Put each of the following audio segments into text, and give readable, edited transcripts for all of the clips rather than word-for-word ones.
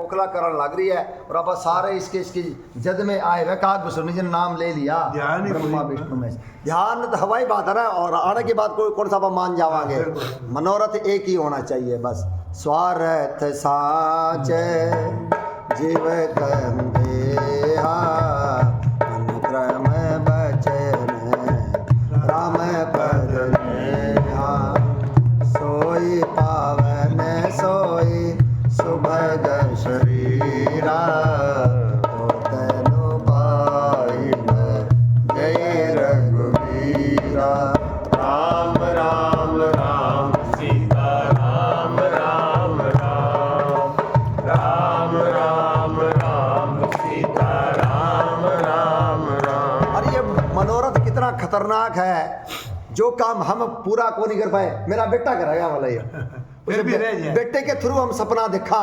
खोखला करण लग रही है और अब सारे इसकी जद में आए हुए काग सुनी जिन नाम ले लिया ब्रह्मा विष्णु में ध्यान तो हवाई बात है ना। और आने की बात कौन सा मान जावांगे। मनोरथ एक ही होना चाहिए बस। स्वार्थ साच जीव कंदेहा अनुक्रम बचन राम पद नेहा सोई पावन सोई सुभग शरीरा तो तनु पाइन जय रघुवीरा। राम राम राम सीता राम राम राम राम राम राम सीता राम राम राम। और ये मनोरथ कितना खतरनाक है। जो काम हम पूरा को नहीं कर पाए मेरा बेटा करेगा वाला ये बेटे के थ्रू हम सपना देखा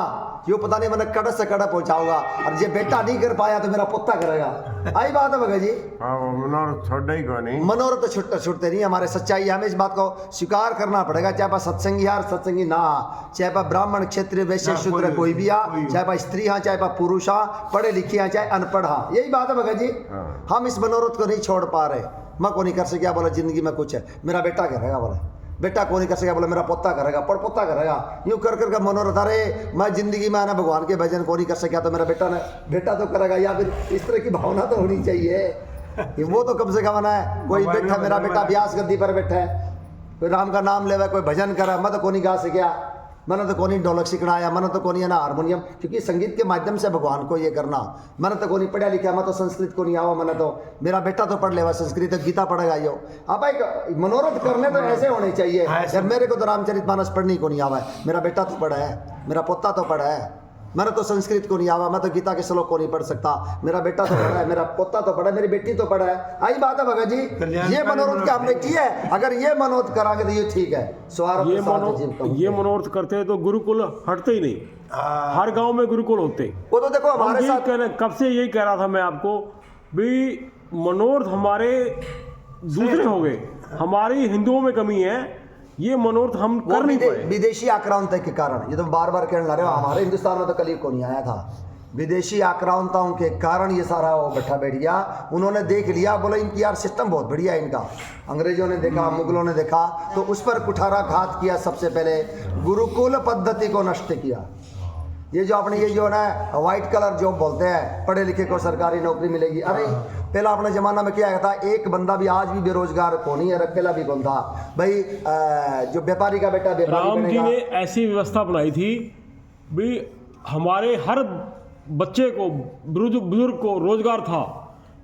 यो पता नहीं मैंने कड़क से कड़क पहुंचाऊंगा और ये बेटा नहीं कर पाया तो मेरा पुत्ता करेगा। आई बात है भगत जी। मनोरथ छोड़ ही को नहीं। मनोरथ छूटते नहीं हमारे। सच्चाई हमें इस बात को स्वीकार करना पड़ेगा। चाहे पा सत्संगी यार सत्संगी ना, चाहे पा ब्राह्मण क्षत्रिय वैश्य शूद्र कोई भी आ, चाहे पा स्त्री हाँ चाहे पा पुरुष हाँ, पढ़े लिखे हाँ चाहे अनपढ़ हाँ, यही बात है भगत जी। हम इस मनोरथ को नहीं छोड़ पा रहे। मैं को नहीं कर सकिया बोला जिंदगी में कुछ है मेरा बेटा करेगा बोला, बेटा को नहीं कर सकेगा बोला मेरा पोता करेगा, पर पोता करेगा। यूं कर कर मनोरथ। अरे मैं जिंदगी में आना भगवान के भजन को नहीं कर सकिया तो मेरा बेटा तो करेगा। या फिर इस तरह की भावना तो होनी चाहिए। वो तो कम से कम है कोई बैठा मेरा बेटा व्यास गद्दी पर बैठा है, कोई राम का नाम लेवा, कोई भजन करा। मैं तो को नहीं गा सकिया, मैंने तो कोनी ढोलक सीखना आया, मैंने तो कोनी है ना हारमोनियम, क्योंकि संगीत के माध्यम से भगवान को ये करना। मैंने तो कोनी पढ़ा लिखा, मैं तो संस्कृत को नहीं आवा, मैंने तो मेरा बेटा तो पढ़ लेवा संस्कृत, गीता पढ़ेगा यो। अब एक मनोरथ करने तो ऐसे होने चाहिए। जब मेरे को तो रामचरितमानस पढ़नी को नहीं आवा है, मेरा बेटा तो पढ़ा है, मेरा पोता तो पढ़ा है। मैंने तो संस्कृत को नहीं आवा, मैं तो गीता के श्लोक को नहीं पढ़ सकता, मेरा बेटा तो पढ़ा है, मेरा पोता तो पढ़ा है, मेरी बेटी तो पढ़ा है। आई बात है भगत जी। ये मनोरथ क्या हमने किया है? अगर ये मनोरथ करांगे तो ये ठीक है। ये मनोरथ करते हैं तो गुरुकुल हटते ही नहीं। हर गांव में गुरुकुल होते। वो तो देखो हमारे साथ कब से यही कह रहा था मैं आपको भी, मनोरथ हमारे दूसरे हो गए, हमारी हिंदुओं में कमी है। ये मनोरथ हम कर नहीं पाए विदेशी आक्रांता के कारण। ये तो बार बार कहने लग रहे हो, हमारे हिंदुस्तान में तो कली को नहीं आया था। विदेशी आक्रांताओं के कारण ये सारा वो बैठ गया। उन्होंने देख लिया, बोला इनकी यार सिस्टम बहुत बढ़िया है इनका। अंग्रेजों ने देखा, मुगलों ने देखा, तो उस पर कुठाराघात किया। सबसे पहले गुरुकुल पद्धति को नष्ट किया। ये जो अपने ये जो ना व्हाइट कलर जॉब बोलते हैं, पढ़े लिखे को सरकारी नौकरी मिलेगी। अरे पहला अपने जमाना में क्या था, एक बंदा भी आज भी बेरोजगार को नहीं है, पहला भी कौन था भाई, जो व्यापारी का बेटा व्यापारी राम जी ने ऐसी व्यवस्था बनाई थी भी, हमारे हर बच्चे को बुजुर्ग को रोजगार था,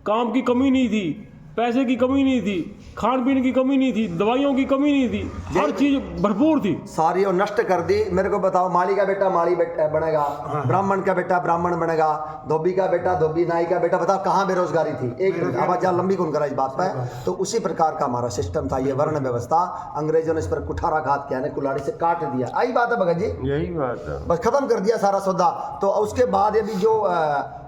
काम की कमी नहीं थी, पैसे की कमी नहीं थी, खान पीने की कमी नहीं थी, दवाइयों की कमी नहीं थी, हर चीज भरपूर थी। सारी और नष्ट कर दी। मेरे को बताओ, माली का बेटा माली बनेगा, ब्राह्मण का बेटा ब्राह्मण बनेगा, धोबी का बेटा धोबी, नाई का बेटा, बताओ कहाँ बेरोजगारी थी। एक आवाज लंबी कौन करा इस बात पर। तो उसी प्रकार का हमारा सिस्टम था, ये वर्ण व्यवस्था। अंग्रेजों ने इस पर कुठाराघात किया, कुल्हाड़ी से काट दिया। आई बात है भगत जी, यही बात है, बस खत्म कर दिया सारा सौदा। तो उसके बाद ये भी जो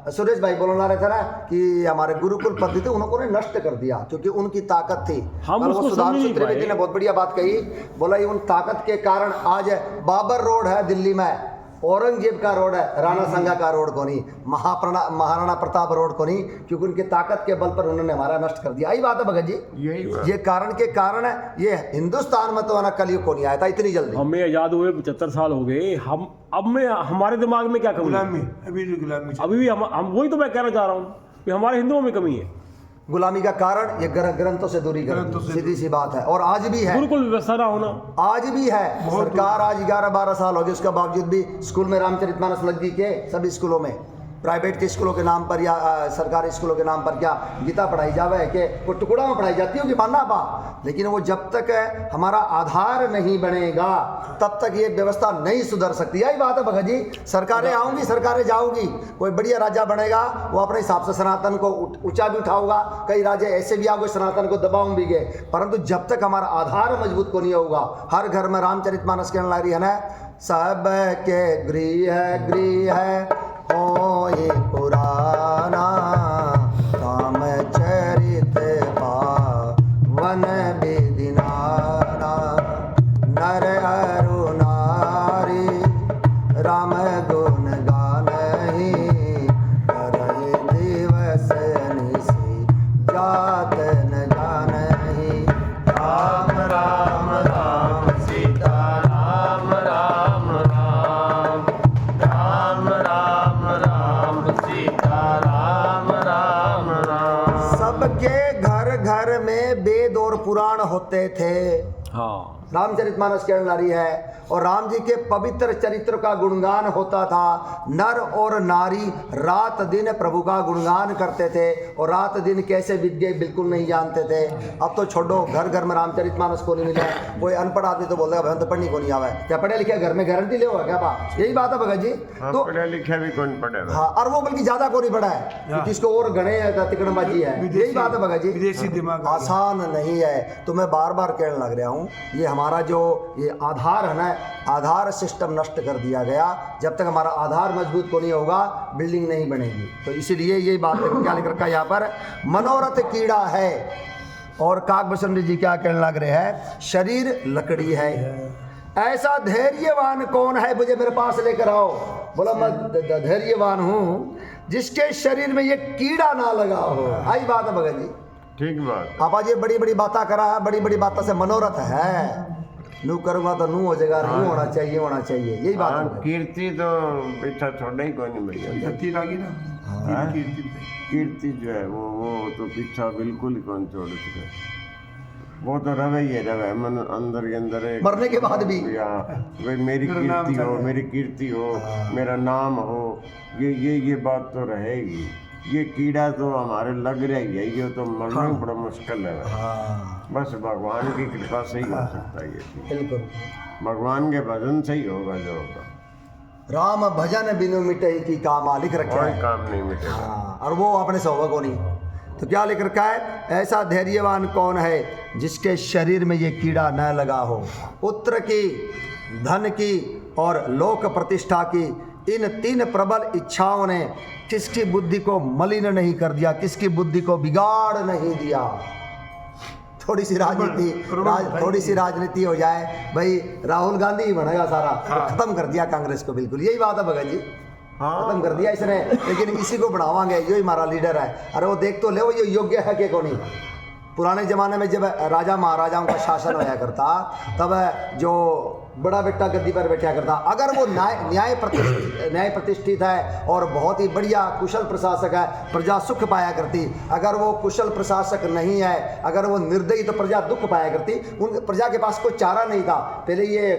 सुरेश भाई बोलना रहे थे ना कि हमारे गुरुकुल पद्धति उन्होंने नष्ट कर दिया, क्योंकि उनकी ताकत थी। हम उसको सुधांशु त्रिवेदी ने बहुत बढ़िया बात कही, बोला ये उन ताकत के कारण आज बाबर रोड है दिल्ली में, औरंगजेब का रोड है, राणा संगा का रोड को नहीं, महाराणा प्रताप रोड को नहीं, क्योंकि उनकी ताकत के बल पर उन्होंने हमारा नष्ट कर दिया। यही बात है भगत जी। ये कारण के कारण ये हिंदुस्तान में तो कलयुग को नहीं आया था इतनी जल्दी। हमें आजाद हुए 75 साल हो गए। हम अब में हमारे दिमाग में क्या कमी? गुलामी, अभी भी हम वही तो मैं कहना चाह रहा हूँ कि हमारे हिंदुओं में कमी है। गुलामी का कारण ये ग्रंथों से दूरी कर, सीधी सी बात है। और आज भी है, गुरुकुल व्यवस्था ना होना आज भी है। सरकार आज 11-12 साल हो गए, उसके बावजूद भी स्कूल में रामचरितमानस लग गई के सभी स्कूलों में, प्राइवेट के स्कूलों के नाम पर या सरकारी स्कूलों के नाम पर क्या गीता पढ़ाई जावे कि वो टुकड़ा में पढ़ाई जाती होगी मानना पा, लेकिन वो जब तक हमारा आधार नहीं बनेगा तब तक ये व्यवस्था नहीं सुधर सकती। यही बात है भगत जी। सरकारें आऊंगी, सरकारें जाऊंगी, कोई बढ़िया राजा बनेगा, वो अपने हिसाब से सनातन को ऊंचा भी उठाऊंगा। कई राजे ऐसे भी आ गए सनातन को दबाऊं भी गए, परंतु जब तक हमारा आधार मजबूत को नहीं होगा। हर घर में रामचरितमानस कहने लग रही है ना, सब के गृह है ओ ये पुराना, रामचरित पावन विदिनाना, नर अरु नारी राम गुण गान गुणगान होते थे। हाँ रामचरितमानस कहने ला रही है, और राम जी के पवित्र चरित्र का गुणगान होता था। नर और नारी रात दिन प्रभु का गुणगान करते थे, और रात दिन कैसे बीत गए बिल्कुल नहीं जानते थे। अब तो छोड़ो, घर घर में रामचरितमानस को नहीं मिला। कोई अनपढ़ आदमी तो बोल देगा तो पढ़नी को नहीं आवे, क्या पढ़े लिखे घर में गारंटी ले होगा क्या बात, यही बात है भगत जी। तो पढ़े लिखे भी कौन पढ़ेगा। हाँ, और वो बल्कि ज्यादा को नहीं पढ़ा है, जिसको और गणे तिकड़बाजी है, यही बात है भगत जी। विदेशी दिमाग आसान नहीं है। तो मैं बार बार कहने लग रहा हूँ, ये हमारा जो ये आधार है ना, आधार सिस्टम नष्ट कर दिया गया। जब तक हमारा आधार मजबूत को नहीं होगा, बिल्डिंग नहीं बनेगी। तो इसीलिए ये बात क्या लिख रखा है यहाँ पर, मनोरथ कीड़ा है। और काकभूषण जी क्या कहने लग रहे हैं, शरीर लकड़ी है। ऐसा धैर्यवान कौन है, मुझे मेरे पास लेकर आओ। बोला मैं धैर्यवान हूँ जिसके शरीर में ये कीड़ा ना लगा हो। आई बात है भगत जी, ठीक बात। आपा जी बड़ी बड़ी बातें करा है, बड़ी बड़ी बातों से मनोरथ है। नू करूंगा तो नू हो जाएगा, नू होना चाहिए, होना चाहिए, यही बात हाँ, है। कीर्ति तो पीछा छोड़ा ही कोई नहीं बढ़िया। धरती लागी ना, हाँ? कीर्ति पे। कीर्ति जो है वो तो पीछा बिल्कुल ही कौन छोड़ सके। वो तो रवे ही रवे मन अंदर के अंदर है, मरने के बाद भी या भाई मेरी कीर्ति हो, मेरी कीर्ति हो, मेरा नाम हो, ये बात तो रहेगी। ये कीड़ा तो हमारे लग रहा ही है, ये तो मरना ही बड़ा मुश्किल है। हाँ, बस भगवान की कृपा से ही हो सकता है ये। बिल्कुल। भगवान के भजन से ही होगा जो होगा। राम भजन बिनु मिटे की कामा लिख रखा कोई है। काम नहीं मिटेगा। हाँ, और वो अपने से होगा को नहीं। तो क्या लिख रखा है, ऐसा धैर्यवान कौन है जिसके शरीर में ये कीड़ा न लगा हो। पुत्र की, धन की और लोक प्रतिष्ठा की, इन तीन प्रबल इच्छाओं ने किसकी बुद्धि को मलिन नहीं कर दिया, किसकी बुद्धि को बिगाड़ नहीं दिया। थोड़ी सी राजनीति हो जाए भाई, राहुल गांधी ही बनेगा सारा, तो खत्म कर दिया कांग्रेस को बिल्कुल। यही बात है भगत जी, खत्म कर दिया इसने। लेकिन इसी को बढ़ावांगे, यो ही हमारा लीडर है। अरे वो देख तो ले, वो ये योग्य है कि कौन। पुराने जमाने में जब राजा महाराजाओं का शासन होया करता, तब जो बड़ा बेटा गद्दी पर बैठा करता, अगर वो न्याय प्रतिष्ठित है और बहुत ही बढ़िया कुशल प्रशासक है, प्रजा सुख पाया करती। अगर वो कुशल प्रशासक नहीं है, अगर वो निर्दयी, तो प्रजा दुख पाया करती। उन प्रजा के पास कोई चारा नहीं था। पहले ये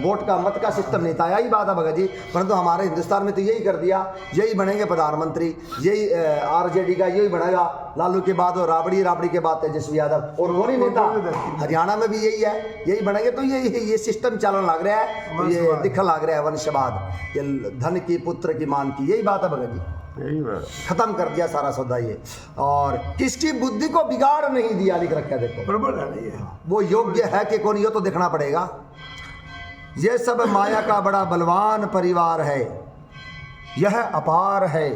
वोट का मत का सिस्टम नहीं था, यही बात है भगत जी। परंतु हमारे हिंदुस्तान में तो यही कर दिया, यही बनेंगे प्रधानमंत्री, यही RJD का यही बनेगा। लालू के बाद और राबड़ी के बाद तेजस्वी यादव, और वो नहीं नेता। हरियाणा में भी यही है, यही बनेंगे। तो ये सिस्टम चलन लग रहा है, ये दिखने लग रहा है वंशवाद, ये धन की, पुत्र की, मान की, यही बात है भगत जी। यही बात। खत्म कर दिया सारा सौदा ये, और किसकी बुद्धि को बिगाड़ नहीं दिया लिख रखा है। देखो बराबर है ना, ये वो योग्य है कि कौन, ये तो देखना पड़ेगा। ये सब माया का बड़ा बलवान परिवार है, यह अपार है,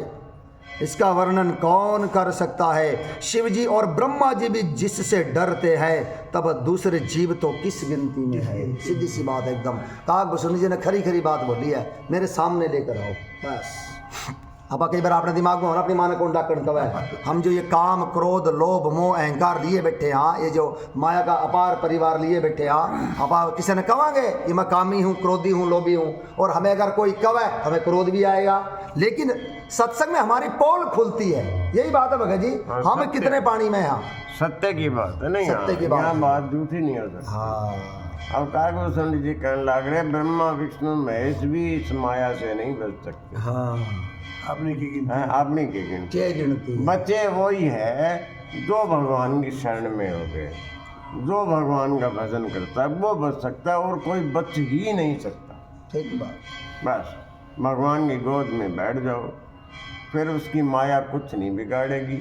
इसका वर्णन कौन कर सकता है। शिव जी और ब्रह्मा जी भी जिससे डरते हैं, तब दूसरे जीव तो किस गिनती में है। सीधी सी बात एकदम। काकभूषण जी ने खरी खरी बात बोली है, मेरे सामने लेकर आओ बस। अब कई बार अपने दिमाग में होना, अपनी माना कौन डाकण कब है। हम जो ये काम, क्रोध, लोभ, मोह, अहंकार लिए बैठे हैं, ये जो माया का अपार परिवार लिए बैठे हैं, आप किसी ने कहेंगे कि मैं कामी हूँ, क्रोधी हूँ, लोभी हूँ, और हमें अगर कोई कवे, हमें क्रोध भी आएगा। लेकिन सत्संग में हमारी पोल खुलती है, यही बात है भगत जी। हम कितने पानी में हैं, सत्य की बात है। नहीं, सत्य की बात यहाँ है। बात झूठी नहीं हो सकती। हाँ, अब काकभूषण जी कहने लग रहे, ब्रह्मा विष्णु महेश भी इस माया से नहीं बच सकते। हाँ, आपने की गिनती। हैं, आपने की गिनती। क्या गिनती। बच्चे वही है जो भगवान की शरण में हो गए, जो भगवान का भजन करता है वो बच सकता है, और कोई बच ही नहीं सकता। ठीक बात। बस भगवान की गोद में बैठ जाओ, फिर उसकी माया कुछ नहीं बिगाड़ेगी।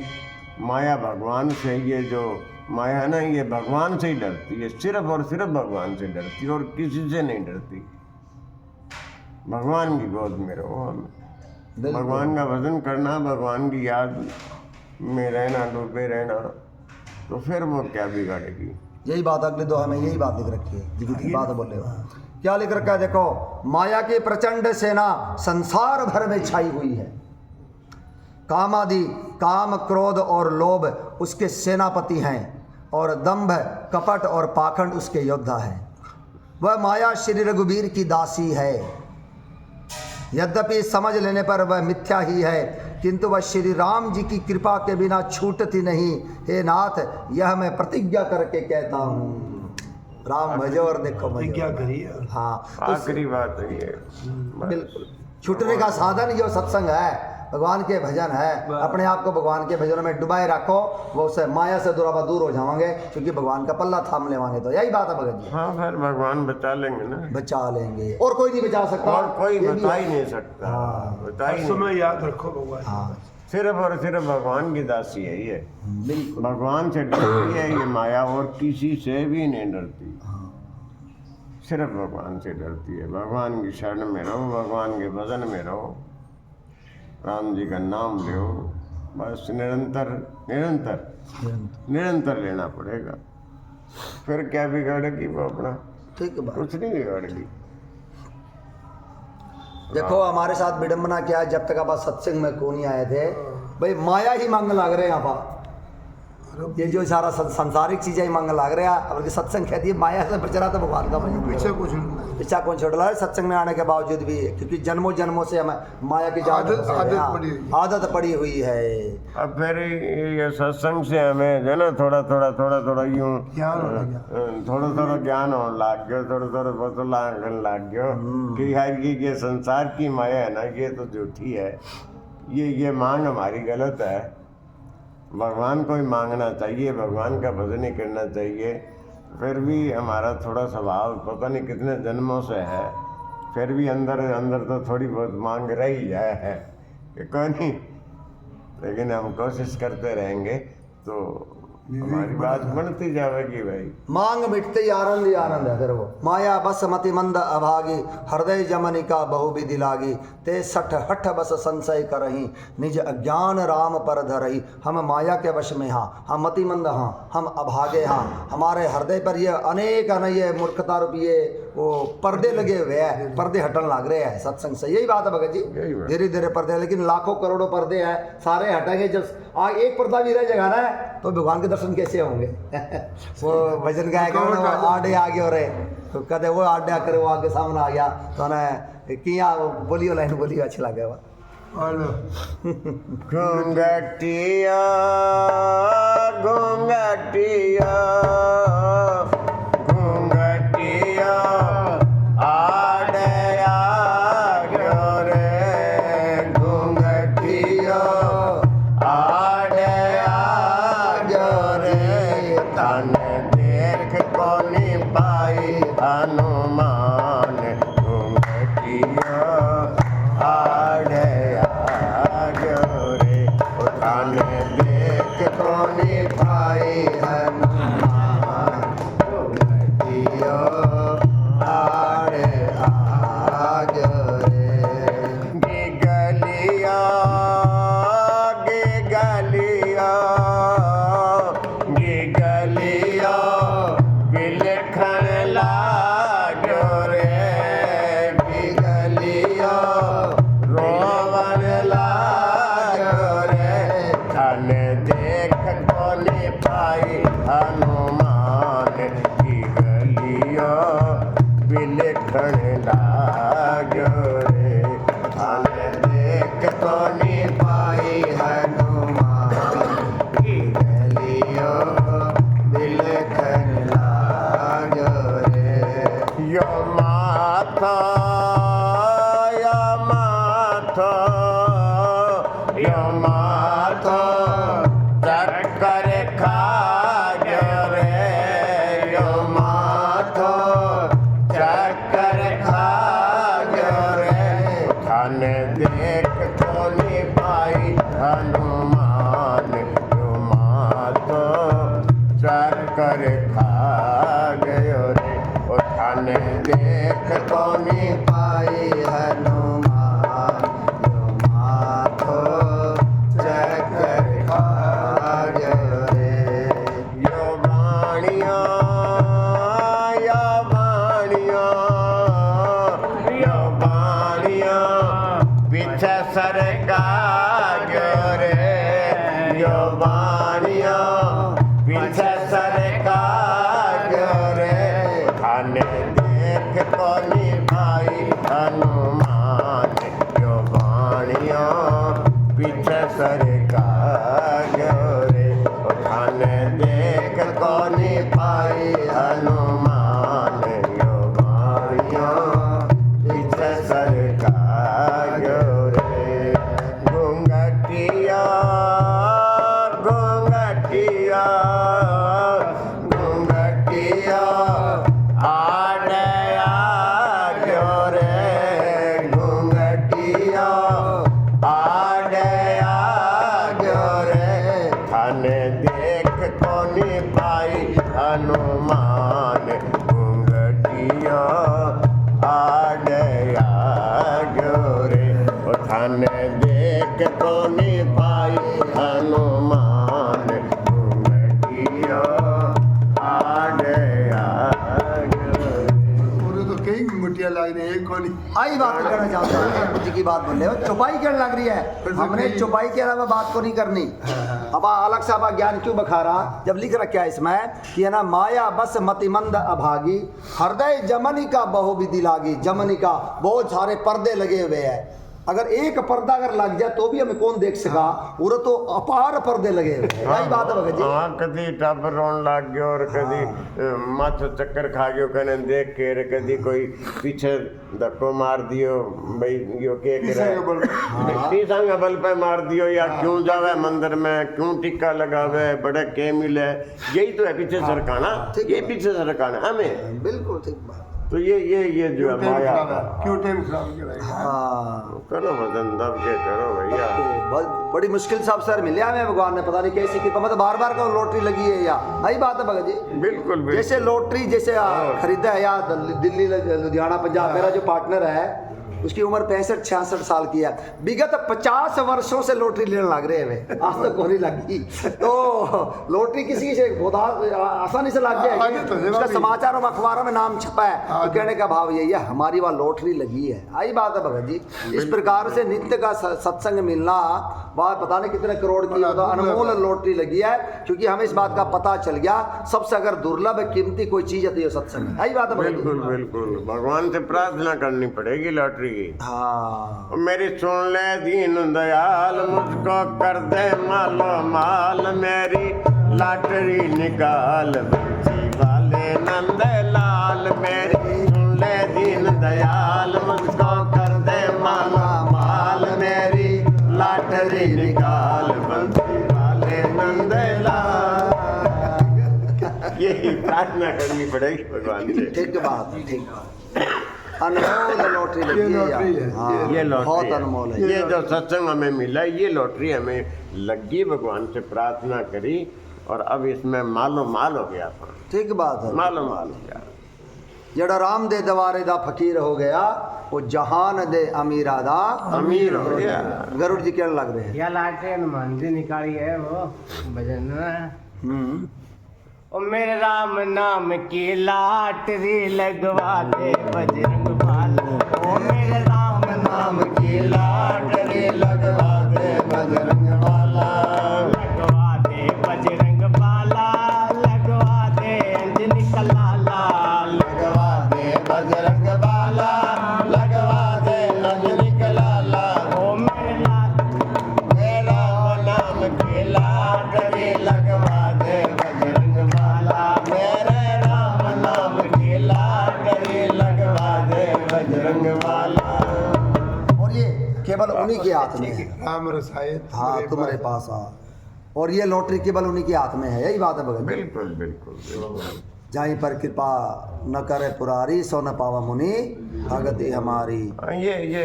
माया भगवान से, ये जो माया है ना, ये भगवान से ही डरती है, सिर्फ और सिर्फ भगवान से डरती है, और किसी से नहीं डरती। भगवान की गोद में रहो, हमें भगवान का भजन करना, भगवान की याद में रहना, डूबे रहना, तो फिर वो क्या बिगाड़ेगी। यही बात अगले दोहा में यही बात लिख रखी है, जिसकी बात बोले हो। क्या लिख रखा है देखो, माया की प्रचंड सेना संसार भर में छाई हुई है। कामादि, काम, क्रोध और लोभ उसके सेनापति हैं, और दंभ, कपट और पाखंड उसके योद्धा हैं। वह माया श्री रघुवीर की दासी है। यद्यपि समझ लेने पर वह मिथ्या ही है, किंतु वह श्री राम जी की कृपा के बिना छूटती नहीं। हे नाथ, यह मैं प्रतिज्ञा करके कहता हूँ। राम भजो और देखो क्या भजो। करिए। हाँ, तो आखिरी बात है ये। बिल्कुल छूटने का साधन जो सत्संग है, भगवान के भजन है। अपने आप को भगवान के भजनों में डुबाए रखो, वो से माया से दूर हो जाओगे, क्योंकि भगवान का पल्ला थाम लेवांगे। तो यही बात है भगत जी, हाँ, फिर भगवान बचा लेंगे ना, बचा लेंगे और कोई नहीं बचा सकता। और कोई ये भी बता है। ही नहीं सकता। बता ही नहीं। समय याद रखो भगवान। हाँ सिर्फ और सिर्फ भगवान की दासी है ये। बिल्कुल। भगवान से डरती है ये माया, और किसी से भी नहीं डरती। सिर्फ भगवान से डरती है। भगवान की शरण में रहो, भगवान के भजन में रहो, राम जी का नाम लो, बस निरंतर निरंतर निरंतर लेना पड़ेगा। फिर क्या बिगाड़ेगी वो अपना? ठीक है बात। कुछ नहीं बिगाड़ेगी। देखो हमारे साथ विडंबना क्या है, जब तक आप सत्संग में को नहीं आए थे, भाई माया ही मांग लग रहे हैं यहाँ पर। ये जो सारा संसारिक चीजें ही मांग लग रहा है, बल्कि सत्संग कहती है माया से बच रहा तो भगवान का भजन पीछे कुछ नहीं। पीछा कौन छोड़ रहा है सत्संग में आने के बावजूद भी, क्योंकि जन्मों जन्मों से हमें माया की आदत पड़ी हुई है। अब फिर ये सत्संग से हमें जो ना थोड़ा थोड़ा यूं थोड़ा ज्ञान होने लग गया, थोड़ा पता लगने लग गया कि यार ये संसार की माया है ना, ये तो झूठी है, ये मांग हमारी गलत है। भगवान को ही मांगना चाहिए, भगवान का भजन ही करना चाहिए। फिर भी हमारा थोड़ा स्वभाव पता नहीं कितने जन्मों से है, फिर भी अंदर अंदर तो थोड़ी बहुत मांग रही है कि कोई नहीं, लेकिन हम कोशिश करते रहेंगे तो हमारी बात बनती जाएगी भाई। मांग मिटते ही आनंद है। फिर वो माया बस मति मंद अभागी, हृदय जमनी का बहुविधि लागी, ते सठ हठ बस संशय करही, निज अज्ञान राम पर धरही। हम माया के वश में हाँ, हम मति मंद हाँ, हम अभागे हाँ, हमारे हृदय पर ये अनेक ये मूर्खता रूपी ये वो पर्दे लगे हुए हैं, पर्दे हटन लग रहे हैं सत्संग से। यही बात है भगत जी, धीरे धीरे पर्दे, लेकिन लाखों करोड़ों पर्दे हैं, सारे हटेंगे। जब एक पर्दा भी रह जाएगा ना, तो भगवान के दर्शन कैसे होंगे? वो भजन गाएगा ना, आडे आगे हो रहे, तो कदे वो आडे आकर वो आगे सामने आ गया तो ना किया बोलियो लाइन बोलियो अच्छी लगे। घूंघटिया घूंघटिया घूंघटिया आड़े आग्यो रे, घूंघटिया आड़े आग्यो रे, तन देख कोनी पाई हनुमान, घूंघटिया आड़े आग्यो रे, तन देख कोनी पाई हनुमान, घूंघटिया आड़े आग्यो रे। गिगलिया गिगलिया गिगलिया बिलखन लाग्यो रे, गिगलिया रोवन लाग्यो रे, धन देख कोनी पाई हनुमान, गिगलिया बिलखन लाग्यो रे, धन देख कोनी पाई हनुमान, गिगलिया बिलखन लाग्यो रे। यो माथा यो माथा यो माथा चक्कर खाग्यो रे, यो माथा चक्कर खाग्यो रे, धन देख कोनी पाई हनुमान, यो माथा चक्कर खाग्यो रे, ओ धन देख कोनी पाई हनुमान, यो माथा चक्कर खाग्यो रे। यो वाणिया यो वाणिया यो वाणिया पीछे सरकाग्यो रे, यो वाणिया पीछे सरकाग्यो रे, धन देख कोनी पाई हनुमान, सरकार रे उठाने देख कोनी पाई हनुमान यो मारियो पीछे सरकार रे घूंघटिया घूंघटिया घूंघटिया आड़े आग्यो रे घूंघटिया आड़े आग्यो रे थाने देख कोनी पाई हनुमान घूंघटिया आड़े आग्यो रे थाने देख कोनी पाई हनुमान घूंघटिया आड़े आग्यो रे। पूरे तो कई गुटिया लग रही है, एक कोनी आई बात करना चाहता हूँ बुद्धि की बात बोल रहे हो, चौपाई करने लग रही है। हमने चौपाई के अलावा बात को नहीं करनी। अब अलग से अब ज्ञान क्यों बखारा, जब लिख रखा है इसमें कि है ना माया बस मतिमंद अभागी हृदय जमनी का बहु विधि लागी। जमनी का बहुत सारे पर्दे लगे हुए हैं, अगर एक पर्दा अगर लग जाए तो भी हमें कौन देख सका, पूरा तो अपार पर्दे लगे हुए हैं। यही बात है भगत जी। हाँ कदी टब रोन लग गयो और कदी माथो चक्कर खा गयो कने देख के रे, कदी कोई पीछे धक्को मार दियो भाई यो के तीसरा बल पे मार दियो, या क्यों जावे मंदिर में, क्यों टिक्का लगावे, बड़े के मिले, यही तो है पीछे सरकाना, ये पीछे सरकाना हमें। बिल्कुल ठीक बात। तो ये जो है माया क्यों टाइम खराब कराएगा। हाँ करो मदन दब के करो भैया। बहुत बड़ी मुश्किल से अवसर मिले हमें भगवान ने, पता नहीं कैसी की मतलब बार बार का लॉटरी लगी है या यही बात है भगत जी। बिल्कुल बिल्कुल जैसे लॉटरी जैसे खरीदा है या दिल्ली लुधियाना पंजाब, मेरा जो पार्टनर है उसकी उम्र 65-66 साल की है, विगत 50 वर्षों से लॉटरी लेने लग रहे हैं, आज तक कोई नहीं लगी। तो लॉटरी किसी से बहुत आसानी से लग जाएगी, उसका समाचारों में अखबारों में नाम छपा है, तो कहने का भाव यही है हमारी वहाँ लॉटरी लगी है। आई बात है भगत जी। इस प्रकार से नित्य का सत्संग मिलना, बात पता नहीं कितने करोड़ की अनमोल लॉटरी लगी है, क्योंकि हमें इस बात का पता चल गया सबसे अगर दुर्लभ कीमती कोई चीज है तो सत्संग। आई बात है भगत जी। बिल्कुल बिल्कुल भगवान से प्रार्थना करनी पड़ेगी लॉटरी की। हाँ मेरी सुन ले दीन दयाल मुझको कर दे मालो माल, मेरी लॉटरी निकाल बच्ची वाले नंद लाल। मेरी सुन ले दीन दयाल मुझको कर दे मालो माल, मेरी लॉटरी निकाल बच्ची वाले नंद लाल। यही प्रार्थना करनी पड़ेगी भगवान से। ठीक बात है, ठीक बात। अनमोल लॉटरी लगी है यार। हाँ, ये लॉटरी बहुत है। अनमोल है। ये जो सत्संग हमें मिला, ये लॉटरी हमें लगी, भगवान से प्रार्थना करी और अब इसमें मालो माल हो गया था। ठीक बात है। मालो माल हो गया। जड़ा राम दे दवारे दा फकीर हो गया, वो जहान दे अमीरा दा अमीर हो गया। गरुड़ जी कहने लग रहे हैं। या लाटे मंदी निकाली है वो भजन में। ओ मेरे राम नाम की लाटरी लगवा दे बजरंग बाला। ओ मेरे राम नाम की लाटरी लगवा दे बजरंग बाला। लगवा दे बजरंग बाला, लगवा दे अंजनी का लाला। लगवा दे बजरंग बाला, लगवा दे अंजनी का लाला। ओ मेरा नाम की लाटरी लगवा दे बजरंग बाला। मेरे राम नाम की लाटरी लगवा दे बजरंग बाला। और ये केवल उन्हीं के हाथ में है। राम रसायन हाँ तुम्हारे पास आ, और ये लॉटरी केवल उन्हीं के हाथ में है। यही बात है भगत जी। बिल्कुल बिल्कुल बिल्कुल। जहीं पर कृपा न करे पुरारी, सो न पावा मुनि भगति हमारी। ये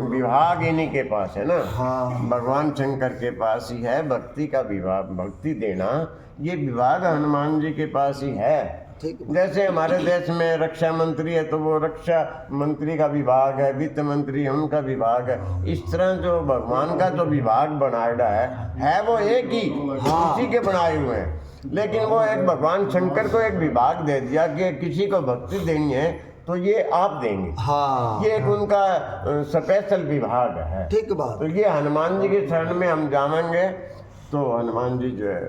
विभाग इन्हीं के पास है ना। हाँ। भगवान शंकर के पास ही है भक्ति का विभाग, भक्ति देना ये विभाग हनुमान जी के पास ही है। ठीक। जैसे हमारे देश में रक्षा मंत्री है तो वो रक्षा मंत्री का विभाग है, वित्त मंत्री उनका विभाग है। इस तरह जो भगवान का जो विभाग बनाया है वो एक ही उसी के बनाए हुए हैं, लेकिन वो एक भगवान शंकर को एक विभाग दे दिया कि किसी को भक्ति देनी है तो ये आप देंगे। हाँ ये एक उनका स्पेशल विभाग है। ठीक बात। तो ये हनुमान जी के शरण में हम जाएंगे तो हनुमान जी जो है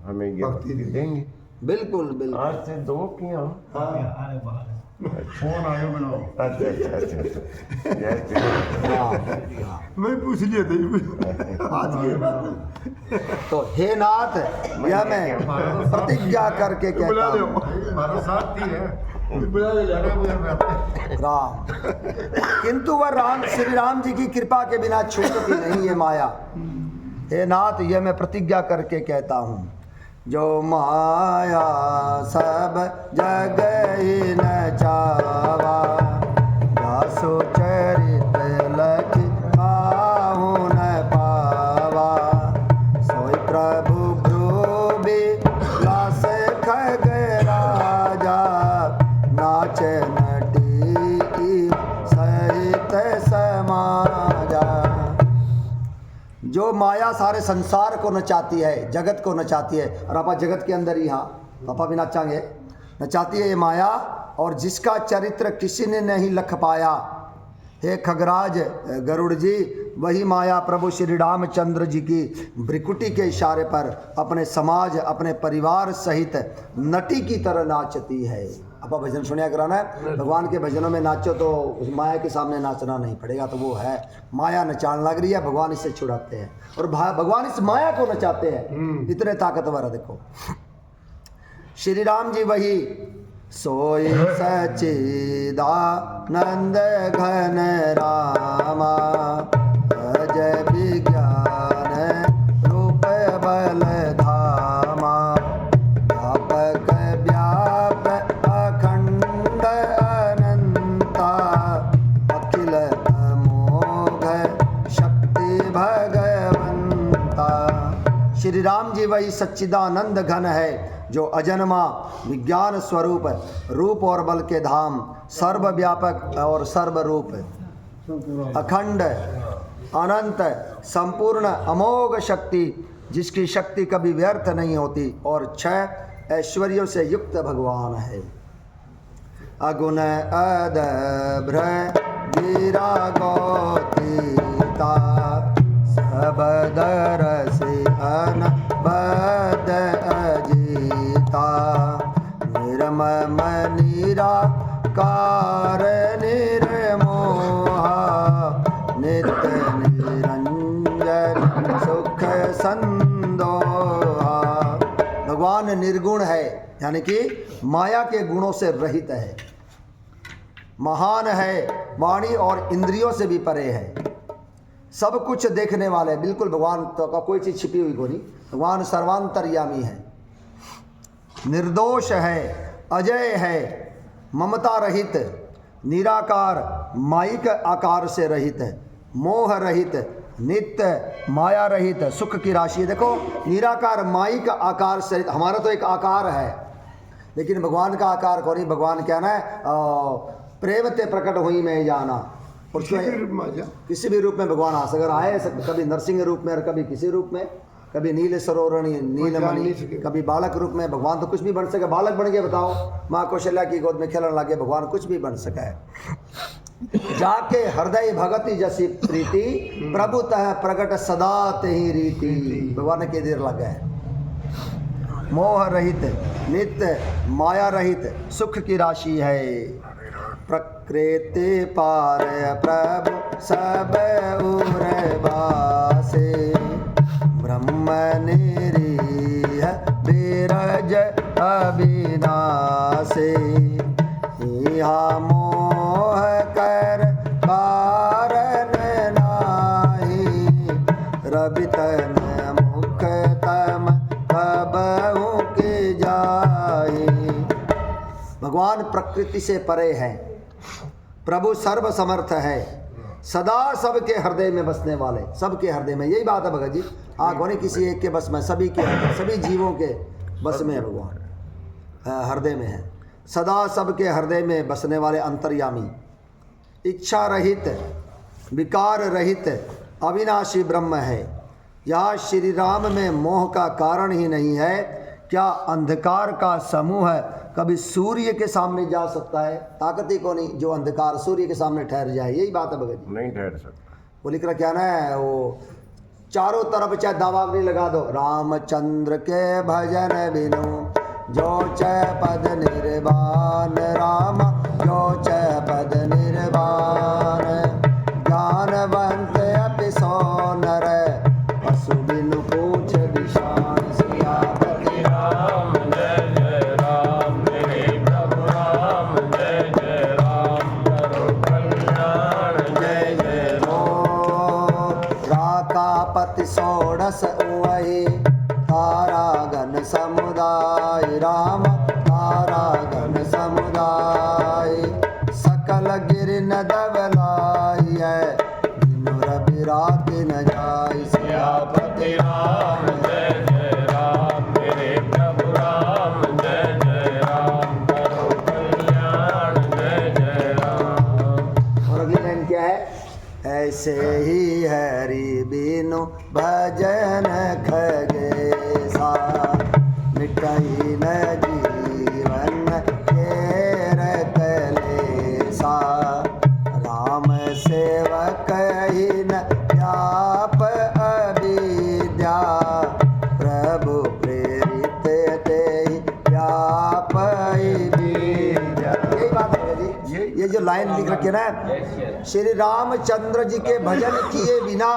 हमें ये भक्ति देंगे। बिल्कुल बिल्कुल। आज से 2 किया फोन आयो बनाओ अच्छा अच्छा अच्छा अच्छा। जय श्री राम। हाँ। मैं पूछ लिया था आज के बाद तो हे नाथ, यह मैं प्रतिज्ञा करके बुला कहता लो हूँ हमारा साथ ही है बुला ले राम, किंतु वह राम श्री राम जी की कृपा के बिना छूटती नहीं है माया। हे नाथ, यह मैं प्रतिज्ञा करके कहता हूँ, जो माया सब जग ही न चावा, दासो चरित लखि काहू न पावा, सोई प्रभु ब्रूबी लास खग राजा, नाच नटी सहित समाजा। जो माया सारे संसार को नचाती है, जगत को नचाती है, और आपा जगत के अंदर ही, हाँ आपा भी नाचांगे, नचाती है ये माया, और जिसका चरित्र किसी ने नहीं लख पाया। हे खगराज गरुड़ जी, वही माया प्रभु श्री रामचंद्र जी की भ्रिकुटी के इशारे पर अपने समाज, अपने परिवार सहित नटी की तरह नाचती है। आपा भजन सुनिया कराना है, भगवान के भजनों में नाचो तो उस माया के सामने नाचना नहीं पड़ेगा। तो वो है माया नचाने लग रही है, भगवान इससे छुड़ाते हैं, और भगवान इस माया को नचाते हैं। इतने ताकतवर है। देखो श्री राम जी वही सोई सचिदानंद घन रामा, अजय विज्ञान रूप बल धामा, व्यापक व्याप अखंड अनंता, अखिल अमोघ शक्ति भगवंता। श्री राम जी वही सच्चिदानंद घन है, जो अजन्मा विज्ञान स्वरूप, रूप और बल के धाम, सर्वव्यापक और सर्वरूप, अखंड अनंत संपूर्ण अमोघ शक्ति, जिसकी शक्ति कभी व्यर्थ नहीं होती, और 6 ऐश्वर्यों से युक्त भगवान है। अगुण अदभ्र गिरा गौतीता, सब दरसि अनबद अजीता, निर्मम निराकार निर्मोहा, नित्य निरंजन सुख संदोहा। भगवान निर्गुण है, यानी कि माया के गुणों से रहित है, महान है, वाणी और इंद्रियों से भी परे है, सब कुछ देखने वाले, बिल्कुल भगवान तो का कोई चीज़ छिपी हुई को नहीं। भगवान सर्वांतर्यामी है, निर्दोष है, अजय है, ममता रहित, निराकार, माइक आकार से रहित, मोह रहित, नित्य माया रहित, सुख की राशि। देखो निराकार माइक आकार से, हमारा तो एक आकार है, लेकिन भगवान का आकार को नहीं। भगवान क्या ना प्रेम ते प्रकट हुई में जाना, और किसी भी रूप में भगवान आ सके, आए कभी नरसिंह रूप में, और कभी किसी रूप में, कभी नील सरोवरणी नीलमणि, कभी बालक रूप में। भगवान तो कुछ भी बन सके, बालक बन के बताओ, माँ कौशल्या की गोद में खेलने लगे, भगवान कुछ भी बन सका है। जाके हृदय भगति जसी प्रीति, प्रभु तह प्रकट सदा तेहि रीति। भगवान के देर लगा है, मोह रहित, नित्य माया रहित, सुख की राशि है। प्रकृति पार प्रभु सब उर्वासे, ब्रह्म निरीह बीरज अविनाशे, यहाँ मोह कर कारण नाही, रवि तन मुख तम कबहु के जाहि। भगवान प्रकृति से परे है, प्रभु सर्व समर्थ है, सदा सबके हृदय में बसने वाले, सबके हृदय में। यही बात है भगत जी, आँख नहीं किसी एक के बस में, सभी के, सभी जीवों के बस में है भगवान, हृदय में है, सदा सबके हृदय में बसने वाले अंतर्यामी, इच्छा रहित, विकार रहित, अविनाशी ब्रह्म है। यहाँ श्री राम में मोह का कारण ही नहीं है। क्या अंधकार का समूह कभी सूर्य के सामने जा सकता है? ताकत ही को नहीं जो अंधकार सूर्य के सामने ठहर जाए। यही बात है भगत जी, नहीं ठहर सकता। वो लिख रहा क्या ना है, वो चारों तरफ चाहे दावाग्नि लगा दो, रामचंद्र के भजन बिनु जो च पद निर्वाण, राम जो च पद निर्वाण ज्ञानवंत अपि सो नर पशु बिनु पूछ विषाण सियापति राम जय जय राम मेरे प्रभु राम जय जय राम करो कल्याण जय जय राम। राकापति षोडश उवहि तारागण समुदाय राम तारागण समुदाय सकल गिर न दबलाई बिनु रवि रात न जाय सियापति राम जय जय राम मेरे प्रभु राम जय जय राम करो कल्याण जय जय राम। और अगली लाइन क्या है? ऐसे ही हरि बिनु भजन खगेसा मिटई न जीवन केर कलेसा राम सेवक ही न व्याप अविद्या प्रभु प्रेरित ते व्याप विद्या। यही बात है जी, ये जो लाइन लिख रखी है ना, श्री रामचंद्र जी के भजन किए बिना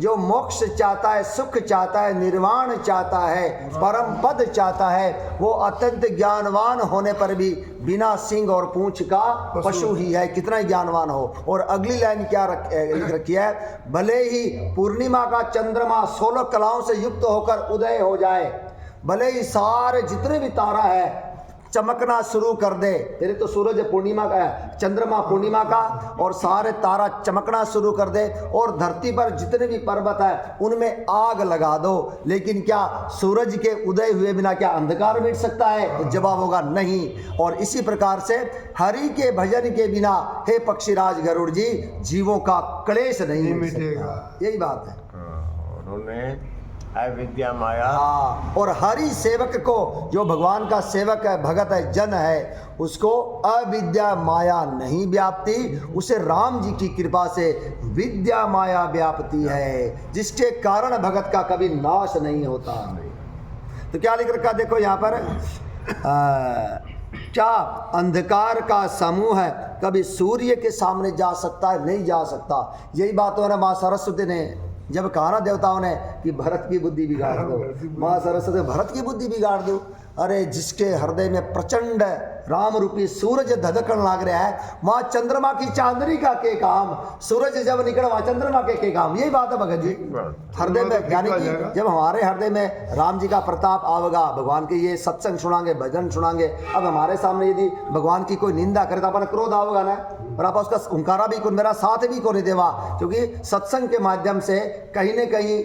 जो मोक्ष चाहता है, सुख चाहता है, निर्वाण चाहता है, परम पद चाहता है, वो अत्यंत ज्ञानवान होने पर भी बिना सिंग और पूंछ का पशु ही है, कितना ही ज्ञानवान हो। और अगली लाइन क्या लिख रखी है? भले ही पूर्णिमा का चंद्रमा 16 कलाओं से युक्त होकर उदय हो जाए, भले ही सारे जितने भी तारा है चमकना शुरू कर दे, तेरे तो सूरज पूर्णिमा का है, चंद्रमा पूर्णिमा का, और सारे तारा चमकना शुरू कर दे, और धरती पर जितने भी पर्वत है उनमें आग लगा दो, लेकिन क्या सूरज के उदय हुए बिना क्या अंधकार मिट सकता है? तो जवाब होगा नहीं। और इसी प्रकार से हरि के भजन के बिना हे पक्षीराज गरुड़ जी जीवों का क्लेश नहीं मिटेगा। यही बात है। उन्होंने अविद्या माया, हाँ, और हरि सेवक को, जो भगवान का सेवक है, भगत है, जन है, उसको अविद्या माया नहीं व्यापती, उसे राम जी की कृपा से विद्या माया व्यापती है, जिसके कारण भगत का कभी नाश नहीं होता। तो क्या लिख रखा देखो यहाँ पर, क्या अंधकार का समूह है कभी सूर्य के सामने जा सकता है? नहीं जा सकता। यही बात हो ना माँ सरस्वती ने जब कहा ना देवताओं ने कि भरत की बुद्धि बिगाड़ दो, माँ सरस्वती भरत की बुद्धि बिगाड़ दो। अरे जिसके हृदय में प्रचंड राम रूपी सूरज धधकन लाग रहा है, वहाँ चंद्रमा की चांदनी का के काम, सूरज जब निकले वहाँ चंद्रमा के काम। यही बात है भगत जी। हृदय में, यानी कि जब हमारे हृदय में राम जी का प्रताप आवेगा, भगवान के ये सत्संग सुनाएंगे, भजन सुनाएंगे, अब हमारे सामने यदि भगवान की कोई निंदा करे तो अपन क्रोध आवेगा ना, और आप उसका हुंकारा भी को, मेरा साथ भी को नहीं देवा, क्योंकि सत्संग के माध्यम से कहीं न कहीं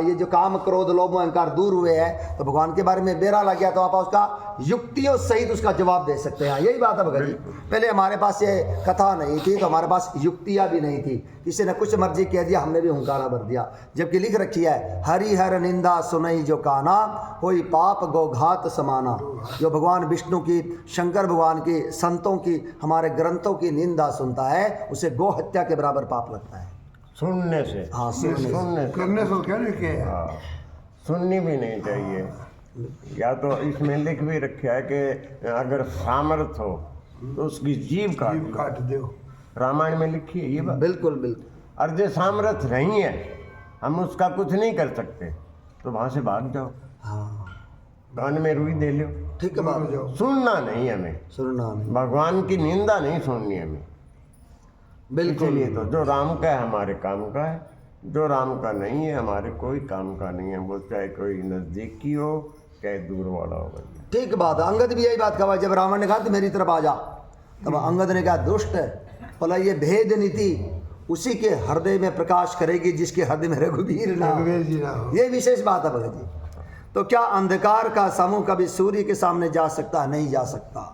ये जो काम क्रोध लोभ अहंकार दूर हुए हैं, तो भगवान के बारे में बेरा लग गया, तो आप उसका युक्तियों सहित उसका जवाब दे सकते हैं। यही बात है भगत जी। पहले हमारे पास ये कथा नहीं थी तो हमारे पास युक्तियां भी नहीं थी, किसी ने कुछ मर्जी कह दिया, हमने भी हुंकारा भर दिया। जबकि लिख रखी है, हरिहर निंदा सुनई जो काना, कोई पाप गोघात समाना। जो भगवान विष्णु की, शंकर भगवान की, संतों की, हमारे ग्रंथों की निंदा सुनता है, उसे गो हत्या के बराबर पाप लगता है। सुनने से, हाँ, सुनने करने से क्या लिखे है? हाँ, सुननी भी नहीं चाहिए। या तो इसमें लिख भी रखा है कि अगर सामर्थ हो तो उसकी जीभ काट दो। रामायण में लिखी है ये बात। बिल्कुल बिल्कुल। और जो सामर्थ नहीं है, हम उसका कुछ नहीं कर सकते, तो वहां से भाग जाओ, हाँ कान में रुई दे लो, ठीक है बात। सुनना नहीं हमें, सुनना नहीं, भगवान की निंदा नहीं सुननी हमें। बिल्कुल। इसलिए तो जो राम का है हमारे काम का है, जो राम का नहीं है हमारे कोई काम का नहीं है, वो चाहे कोई नजदीकी हो चाहे दूर वाला हो। ठीक बात है। अंगद भी यही बात कहा, जब रावण ने कहा तो मेरी तरफ आ जा, तब अंगद ने कहा दुष्ट है, भला ये भेद नीति उसी के हृदय में प्रकाश करेगी जिसके हृदय में रघुवीर ना हो। ये विशेष बात है भगत जी। तो क्या अंधकार का समूह कभी सूर्य के सामने जा सकता है? नहीं जा सकता।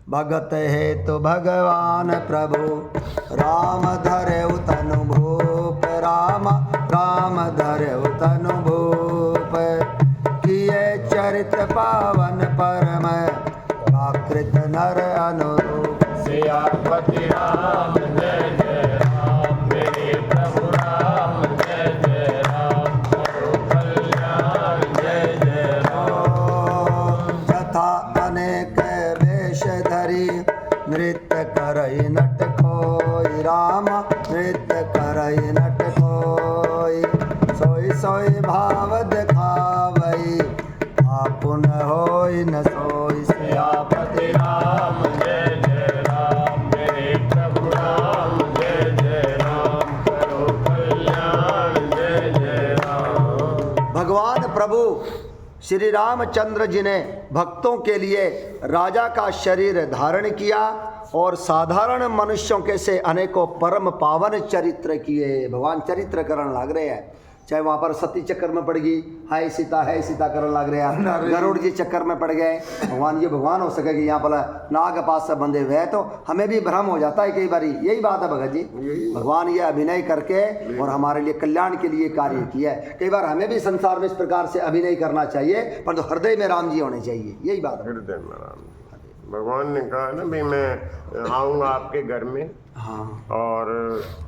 भगत है तो भगवान प्रभु राम धरे तनु भूप, राम धरे तनु भूप, किए चरित पावन परम प्राकृत नर अनुरूप। सियापति राम जय जय राम, मेरे प्रभु राम जय जय राम, करो कल्याण जय जय राम। यथा अनेक वेश धरी नृत्य सोई भाव दिखावई आपुन होई न सोई सियापति राम जय जय राम, मेरे प्रभु राम जय जय राम, करो कल्याण जय जय राम। भगवान प्रभु श्री रामचंद्र जी ने भक्तों के लिए राजा का शरीर धारण किया और साधारण मनुष्यों के से अनेकों परम पावन चरित्र किए। भगवान चरित्र करण लग रहे हैं, चाहे वहाँ पर सती चक्कर में पड़ गई, है सीता करण लग रहे हैं, गरुड़ जी चक्कर में पड़ गए। भगवान ये भगवान हो सके कि यहाँ पर नाग पास से बंधे हुए हैं, तो हमें भी भ्रम हो जाता है कई बार। यही बात है भगत जी, भगवान ये अभिनय करके और हमारे लिए कल्याण के लिए कार्य किया है। कई बार हमें भी संसार में इस प्रकार से अभिनय करना चाहिए, परंतु हृदय में राम जी होने चाहिए, यही बात है। हृदय में राम जी। भगवान ने कहा ना भी मैं आऊँगा आपके घर में, हाँ, और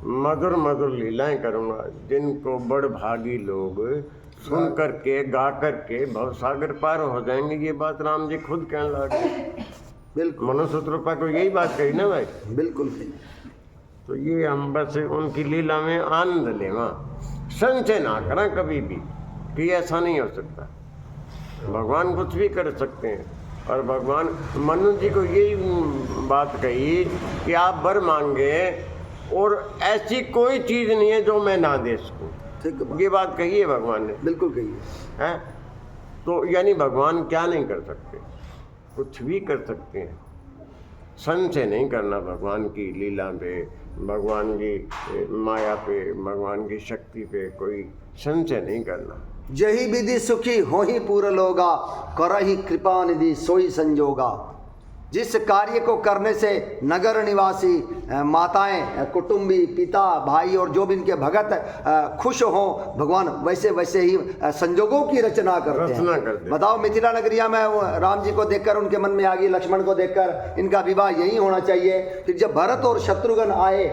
मधुर मधुर लीलाएं करूँगा, जिनको बड़ भागी लोग सुन करके गा करके भवसागर पार हो जाएंगे। ये बात राम जी खुद कहने लगे। बिल्कुल मनुष्य रूपा को यही बात कही ना भाई। बिल्कुल। तो ये हम बस उनकी लीला में आनंद लेवा, संचय ना करें कभी भी कि ऐसा नहीं हो सकता। भगवान कुछ भी कर सकते हैं, और भगवान मनु जी को यही बात कही कि आप वर मांगे और ऐसी कोई चीज़ नहीं है जो मैं ना दे सकूं। ठीक है, ये बात कही है भगवान ने, बिल्कुल कही है। है। तो यानी भगवान क्या नहीं कर सकते, कुछ भी कर सकते हैं। संचय नहीं करना भगवान की लीला पे, भगवान की माया पे, भगवान की शक्ति पे कोई संचय नहीं करना। जही विधि सुखी हो ही पूर लोगा, करही कृपा निधि सोई संजोगा। जिस कार्य को करने से नगर निवासी माताएं, कुटुंबी, पिता, भाई और जो भी इनके भगत खुश हों, भगवान वैसे वैसे ही संजोगों की रचना करते हैं। बताओ, मिथिला नगरिया में राम जी को देखकर उनके मन में आ गई, लक्ष्मण को देखकर इनका विवाह यही होना चाहिए। फिर जब भरत और शत्रुघ्न आए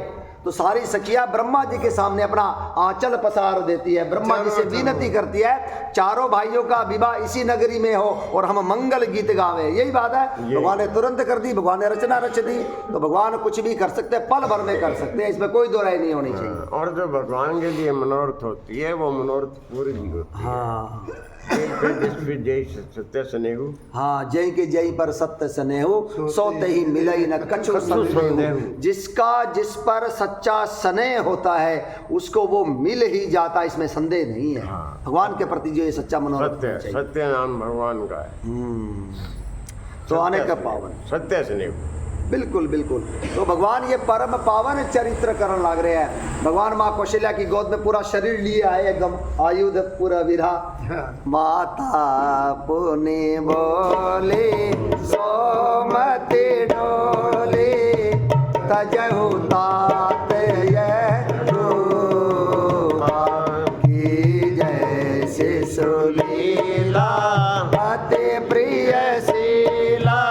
तो सारी सखिया ब्रह्मा जी के सामने अपना आंचल पसार देती है, ब्रह्मा जी से विनती करती है चारों भाइयों का विवाह इसी नगरी में हो और हम मंगल गीत गावे। यही बात है, भगवान ने तुरंत कर दी, भगवान ने रचना रच दी। तो भगवान कुछ भी कर सकते हैं, पल भर में कर सकते हैं, इसमें कोई दो राय नहीं होनी चाहिए। और जो भगवान के लिए मनोरथ होती है वो मनोरथ पूरी भी होती है। हाँ जय सत्य स्नेहु, हाँ, जय के जय पर सत्य स्नेहु, सोते ही मिलई न कछु संदेहु। जिसका जिस पर सच्चा स्नेह होता है उसको वो मिल ही जाता है, इसमें संदेह नहीं है। भगवान के प्रति जो ये सच्चा मनोरथ सत्य सत्य नाम भगवान का है। तो अनेक पावन सत्य स्नेहु, बिल्कुल बिल्कुल। तो भगवान ये परम पावन चरित्र करण लग रहे हैं। भगवान माँ कौशल्या की गोद में पूरा शरीर लिए आए, एकदम आयुध पूरा विधा। माता पुनि बोले सोमति डोले, तजहु तात यह की जैसे सुलीला, अति प्रिय शीला,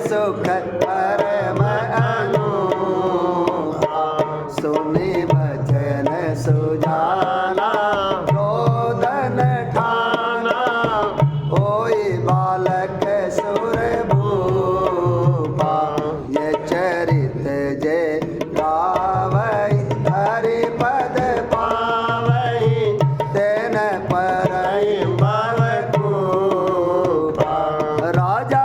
सुख परम अनूठा, सुनि भजन सुजाना, रोदन ठाना, होई बालक सुर भूपा। ये चरित जय गावई, हरि पद पावई, तेन परई भव कृपा। राजा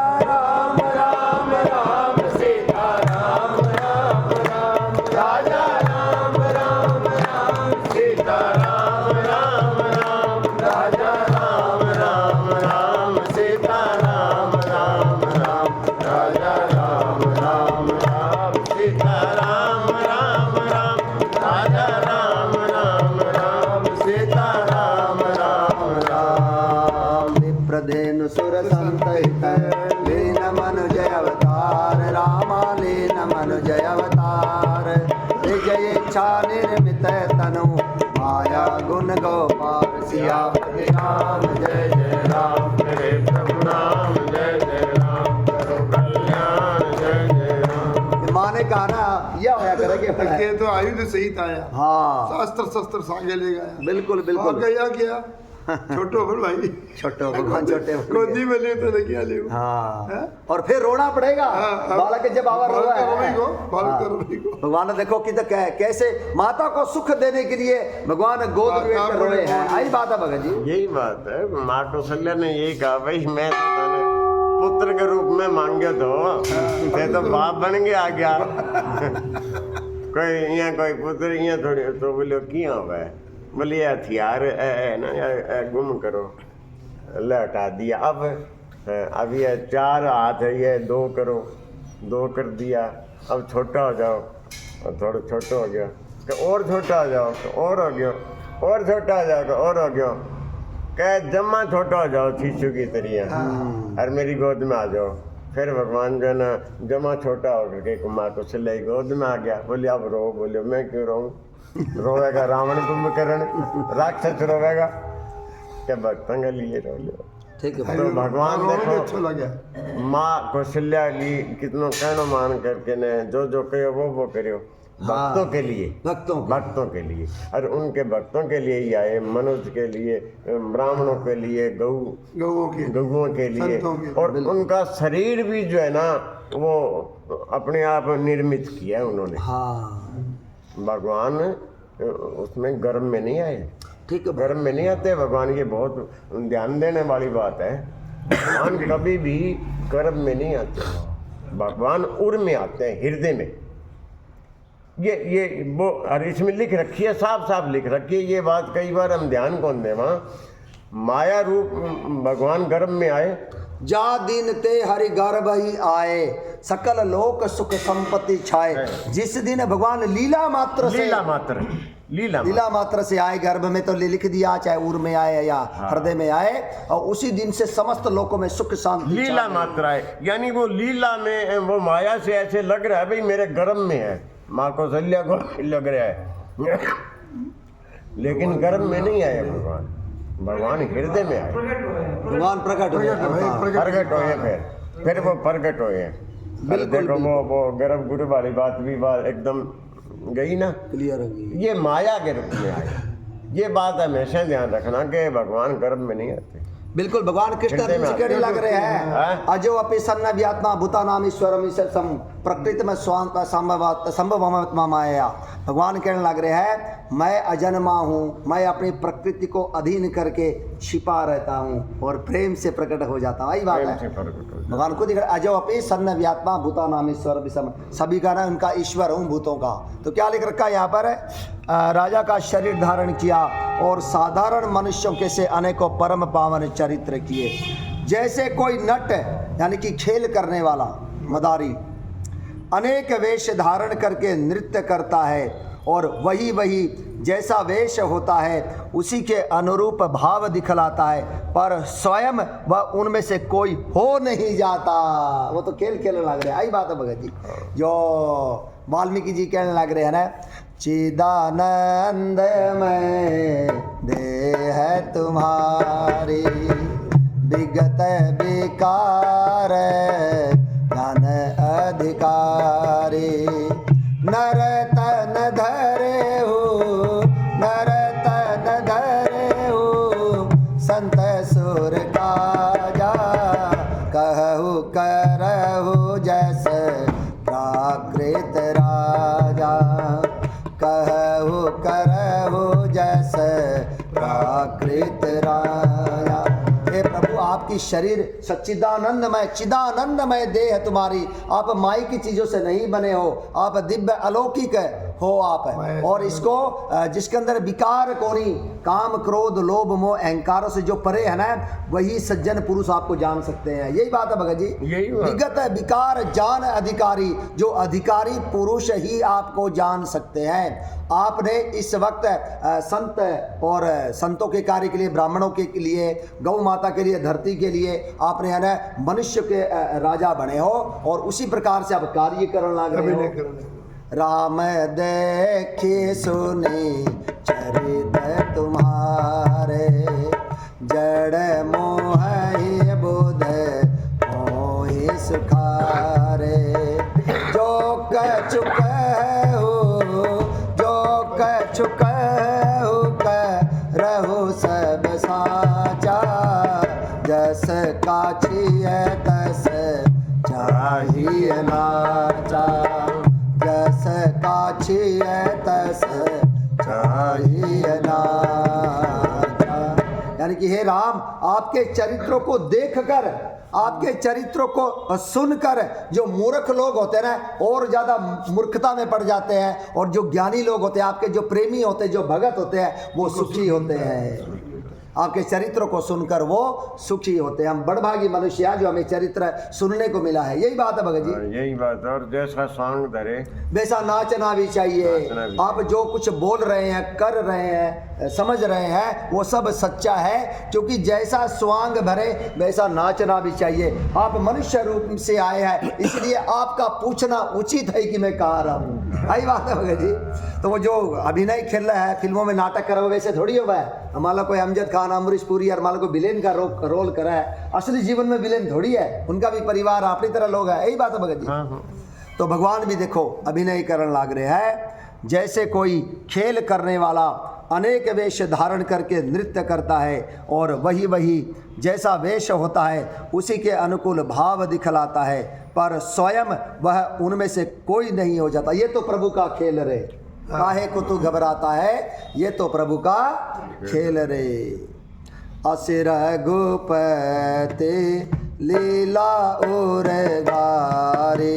प्रधेनु सुर संतहित, लीन मनु जय अवतार, रामा लीन मनु जय अवतार। जय इच्छा निर्मित तनु, माया गुण गोपाल, सियापति राम जय जय राम, मेरे प्रभु राम जय जय राम, करो कल्याण जय जय राम। माँ ने कहा ना, यह होया करे ये तो आयुध सहित आया, हाँ, शास्त्र शस्त्र सांगे ले गया। बिल्कुल बिल्कुल। गया क्या छोटो पर भाई छोटो भगवान छोटे हो गए। गोदी में ले तो लगी आले हाँ और फिर रोना पड़ेगा बालक के जब आवर रोआ है भगवान ने देखो कि कैसे माता को सुख देने के लिए भगवान गोद में बैठ कर रोए हैं। आई बात है भगत जी। यही बात है, माँ कौशल्या ने यही कहा भाई मैं तो तने पुत्र के रूप में मांगे तो बाप बन के आ गया कोई यहाँ कोई पुत्र यहाँ थोड़ी तो बोलो क्या हुआ है, बोले हथियार है ना गुम करो, ले हटा दिया। अब ये 4 हाथ है, ये 2 करो, 2 कर दिया। अब छोटा हो जाओ, और थोड़ा छोटा हो गया, कि और छोटा हो जाओ, तो और हो गया, और छोटा हो जाओ, तो और हो गया, कह जम्मा छोटा हो जाओ शिशु की तरह और मेरी गोद में आ जाओ। फिर भगवान जो है ना जमा छोटा हो गया कि माँ को सिलाई गोद में आ गया। बोले अब रो, बोले मैं क्यों रोऊं, रोवेगा रावण कुंभकर्ण, राक्षस रोवेगा, क्या भक्तों के लिए रो लो। ठीक है तो भगवान देखो अच्छा लगा माँ कौशल्या की कितनों कहना मान करके ने जो कहो वो करो भक्तों के लिए, भक्तों के लिए, और उनके भक्तों के लिए ही आए, मनुष्य के लिए, ब्राह्मणों के लिए, गौओं के लिए, और उनका शरीर भी जो है ना वो अपने आप निर्मित किया उन्होंने। भगवान उसमें गर्भ में नहीं आए, ठीक है गर्भ में नहीं आते भगवान, ये बहुत ध्यान देने वाली बात है। भगवान कभी भी गर्भ में नहीं आते, भगवान उर में आते हैं, हृदय में। ये वो और इसमें लिख रखी है, साफ लिख रखी है ये बात, कई बार हम ध्यान कौन दे। वहाँ माया रूप भगवान गर्भ में आए, जा दिन ते हरि गर्भ ही आए, सकल लोक सुख संपत्ति छाए। जिस दिन भगवान लीला मात्र से आए गर्भ में, तो लिख दिया चाहे उर में आए या हृदय में आए, और उसी दिन से समस्त लोकों में सुख शांति लीला मात्र आए। यानी वो लीला में वो माया से ऐसे लग रहा है भाई मेरे गर्भ में है, माँ कौशल्या को लग रहा है, लेकिन गर्भ में नहीं आए भगवान, भगवान हृदय में आए, भगवान प्रकट हुए, फिर वो प्रकट हुए। देखो वो गर्भ गुरु वाली बात भी एकदम गई ना, क्लियर हो गई। ये माया के रूप में आए, ये बात हमेशा ध्यान रखना कि भगवान गर्भ में नहीं आते। बिल्कुल भगवान कृष्ण ऋषिकेश लग रहे हैं, अजो अपि सन्न व्यात्मा भूतानाम ईश्वरम सम प्रकृति में संभव माया। भगवान कहने लग रहे हैं मैं अजन्मा हूँ, मैं अपनी प्रकृति को अधीन करके छिपा रहता हूँ और प्रेम से प्रकट हो जाता हूँ। यही बात है, भगवान खुद दिख रहा है, अजो अपि सन्न व्यात्मा भूतानाम ईश्वर सभी का ना उनका ईश्वर हूँ भूतों का। तो क्या लिख रखा है यहाँ पर, राजा का शरीर धारण किया और साधारण मनुष्यों के से अनेकों परम पावन चरित्र किए। जैसे कोई नट यानी कि खेल करने वाला मदारी अनेक वेश धारण करके नृत्य करता है, और वही जैसा वेश होता है उसी के अनुरूप भाव दिखलाता है, पर स्वयं वह उनमें से कोई हो नहीं जाता। वो तो खेल खेलने लग रहे हैं। आई बात है भगत जी, जो वाल्मीकि जी कहने लग रहे हैं ना, चिदानंद में देह तुम्हारी, विगत विकार ज्ञान अधिकारी, नर तन धरे हो, नर तन धरे हो, संत सुर काजा, कहु करहु जैसे प्राकृत राजा, कहु करहु जैसे प्राकृत राजा। हे प्रभु आपकी शरीर सच्चिदानंदमय चिदानंदमय देह तुम्हारी, आप माई की चीजों से नहीं बने हो, आप दिव्य अलौकिक हो आप, और इसको जिसके अंदर विकार कोनी काम क्रोध लोभ मोह अहंकारों से जो परे है ना, वही सज्जन पुरुष आपको जान सकते हैं। यही बात है भगत जी, विगत विकार जान अधिकारी, जो अधिकारी पुरुष ही आपको जान सकते हैं। आपने इस वक्त संत और संतों के कार्य के लिए, ब्राह्मणों के लिए, गौ माता के लिए, धरती के लिए आपने है ना मनुष्य के राजा बने हो, और उसी प्रकार से आप कार्य करने लग रहे हो। राम देखी सुनी चरित तुम्हारे, जड़ मोहि बुध मोहि सुखारे, जो कछुक हो, जो कछुक हो, रहु सब सा का छिए तस चाहिए नाचा, जस का छिए तस चाहिए नाचा। यानी कि हे राम, आपके चरित्रों को देखकर, आपके चरित्रों को सुनकर जो मूर्ख लोग होते हैं ना और ज़्यादा मूर्खता में पड़ जाते हैं, और जो ज्ञानी लोग होते हैं, आपके जो प्रेमी होते हैं, जो भगत होते हैं, वो सुखी होते हैं। आपके चरित्रों को सुनकर वो सुखी होते हैं। हम बड़भागी मनुष्य हैं जो हमें चरित्र सुनने को मिला है। यही बात है भगत जी, यही बात। और जैसा सांग धरे वैसा नाचना भी चाहिए। नाचना भी आप जो कुछ बोल रहे हैं, कर रहे हैं, समझ रहे हैं, वो सब सच्चा है, क्योंकि जैसा स्वांग भरे वैसा नाचना भी चाहिए। आप मनुष्य रूप से आए हैं, इसलिए आपका पूछना उचित है कि मैं कहाँ रहा हूँ। यही बात है भगत जी। तो वो जो अभिनय खेल रहा है, फिल्मों में नाटक कर रहा है, वैसे थोड़ी हुआ है। हमारा कोई अमजद खान, अमरीश पुरी और माला को विलेन का रोल करा है, असली जीवन में विलेन थोड़ी है। उनका भी परिवार अपनी तरह लोग है। यही बात है भगत जी। तो भगवान भी देखो अभिनय करने लग रहे हैं। जैसे कोई खेल करने वाला अनेक वेश धारण करके नृत्य करता है, और वही वही जैसा वेश होता है उसी के अनुकूल भाव दिखलाता है, पर स्वयं वह उनमें से कोई नहीं हो जाता। ये तो प्रभु का खेल रे, काहे को तू घबराता है, ये तो प्रभु का खेल रे। असुर गुपते लीला उर गारे,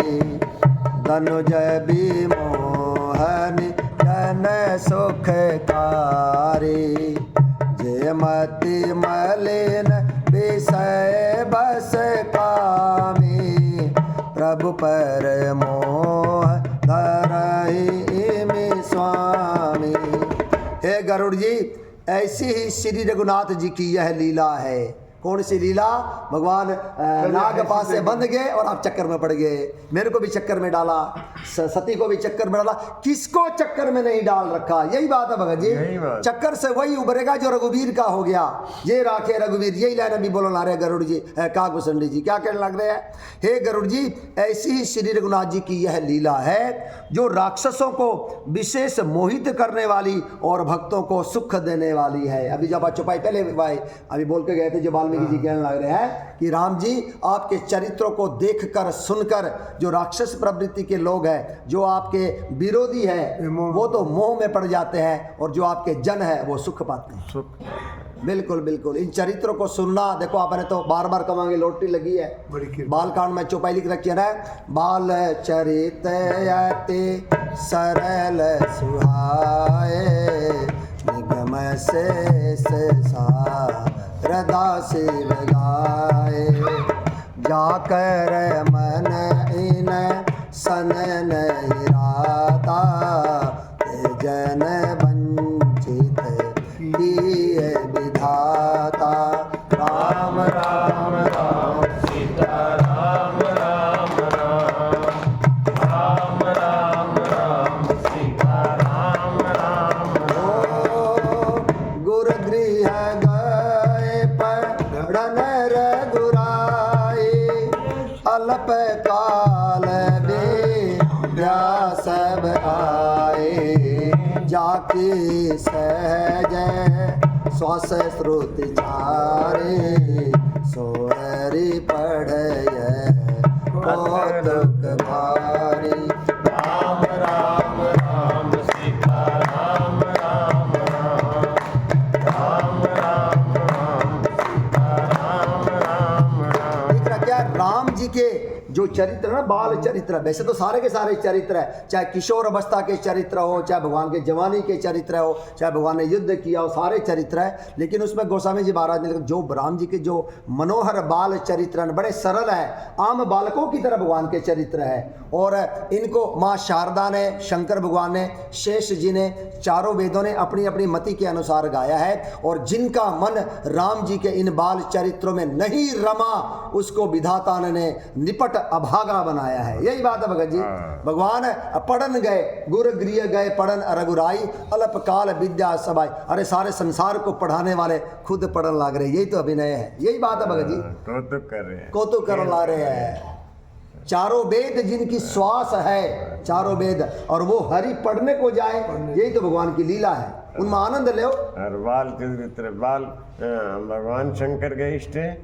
धनुज विमोहन जन सुखकारी, जे मति मलिन विषय बस कामी, प्रभु पर मोह धरहि में स्वामी। हे गरुड़ जी, ऐसी ही श्री रघुनाथ जी की यह लीला है। कौन सी लीला? भगवान नागपाश से बंध गए और आप चक्कर में पड़ गए। मेरे को भी चक्कर में डाला, सती को भी चक्कर में डाला, किसको चक्कर में नहीं डाल रखा। यही बात है भगत जी। चक्कर से वही उभरेगा जो रघुवीर का हो गया। ये राखे रघुवीर, यही लाइन अभी बोलने ला रहे गरुड़ जी, काकभूषण जी क्या कहने लग रहे हैं। हे गरुड़ जी, ऐसी ही श्री रघुनाथ जी की यह लीला है जो राक्षसों को विशेष मोहित करने वाली और भक्तों को सुख देने वाली है। अभी जब आप चुपाई पहले भाई अभी बोल के गए थे, जो वाल्मीकि जी कहने लग रहे हैं कि राम जी आपके चरित्रों को देखकर सुनकर जो राक्षस प्रवृत्ति के लोग हैं, जो आपके विरोधी हैं, वो तो मोह में पड़ जाते हैं, और जो आपके जन है वो सुख पाते हैं। बिल्कुल बिल्कुल। इन चरित्रों को सुनना, देखो आपने तो बार बार कमांगे लॉटरी लगी है। बाल कांड में चौपाई लिख रखी है ना, बाल चरित सरल सुहाए, निगम से शारदा शिव गाए, जाकर मन इन सन नहीं राता, जन वंचित किए विधाता। राम राम राम सीता राम राम राम, राम राम राम सीता राम राम राम। गुरु गृह गए पढ़न रघुराई, अल्प काल विद्या सब आए, जाकी सहज श्वास श्रुति चारे, सोहरी पढ़य कौतुक भारी। राम राम राम सीता राम राम राम, राम राम राम सीता राम राम राम। दिख रहा क्या राम जी के जो चरित्र ना, बाल चरित्र, वैसे तो सारे के सारे चरित्र है, चाहे किशोर अवस्था के चरित्र हो, चाहे भगवान के जवानी के चरित्र हो, चाहे भगवान ने युद्ध किया हो, सारे चरित्र है। लेकिन उसमें गोस्वामी जी महाराज ने जो राम जी के जो मनोहर बाल चरित्र हैं, बड़े सरल है, आम बालकों की तरह भगवान के चरित्र है। और इनको माँ शारदा ने, शंकर भगवान ने, शेष जी ने, चारों वेदों ने अपनी अपनी मति के अनुसार गाया है। और जिनका मन राम जी के इन बाल चरित्रों में नहीं रमा, उसको विधाता ने निपट अभागा बनाया है। यही बात है भगत जी। भगवान पढ़न गए, गुरु गृह गए पढ़न रघुराई, अल्प काल विद्या सबाई। अरे सारे संसार को पढ़ाने वाले खुद पढ़न लग रहे, यही तो अभिनय है। यही बात है भगत जी। कौतुक कर रहे हैं, कौतुक कर ला रहे हैं। चारों वेद जिनकी श्वास है, चारों वेद, और वो हरि पढ़ने को जाए, यही तो भगवान की लीला है। उनमें आनंद ले। और बाल चरित्र, बाल भगवान शंकर के इष्ट हैं,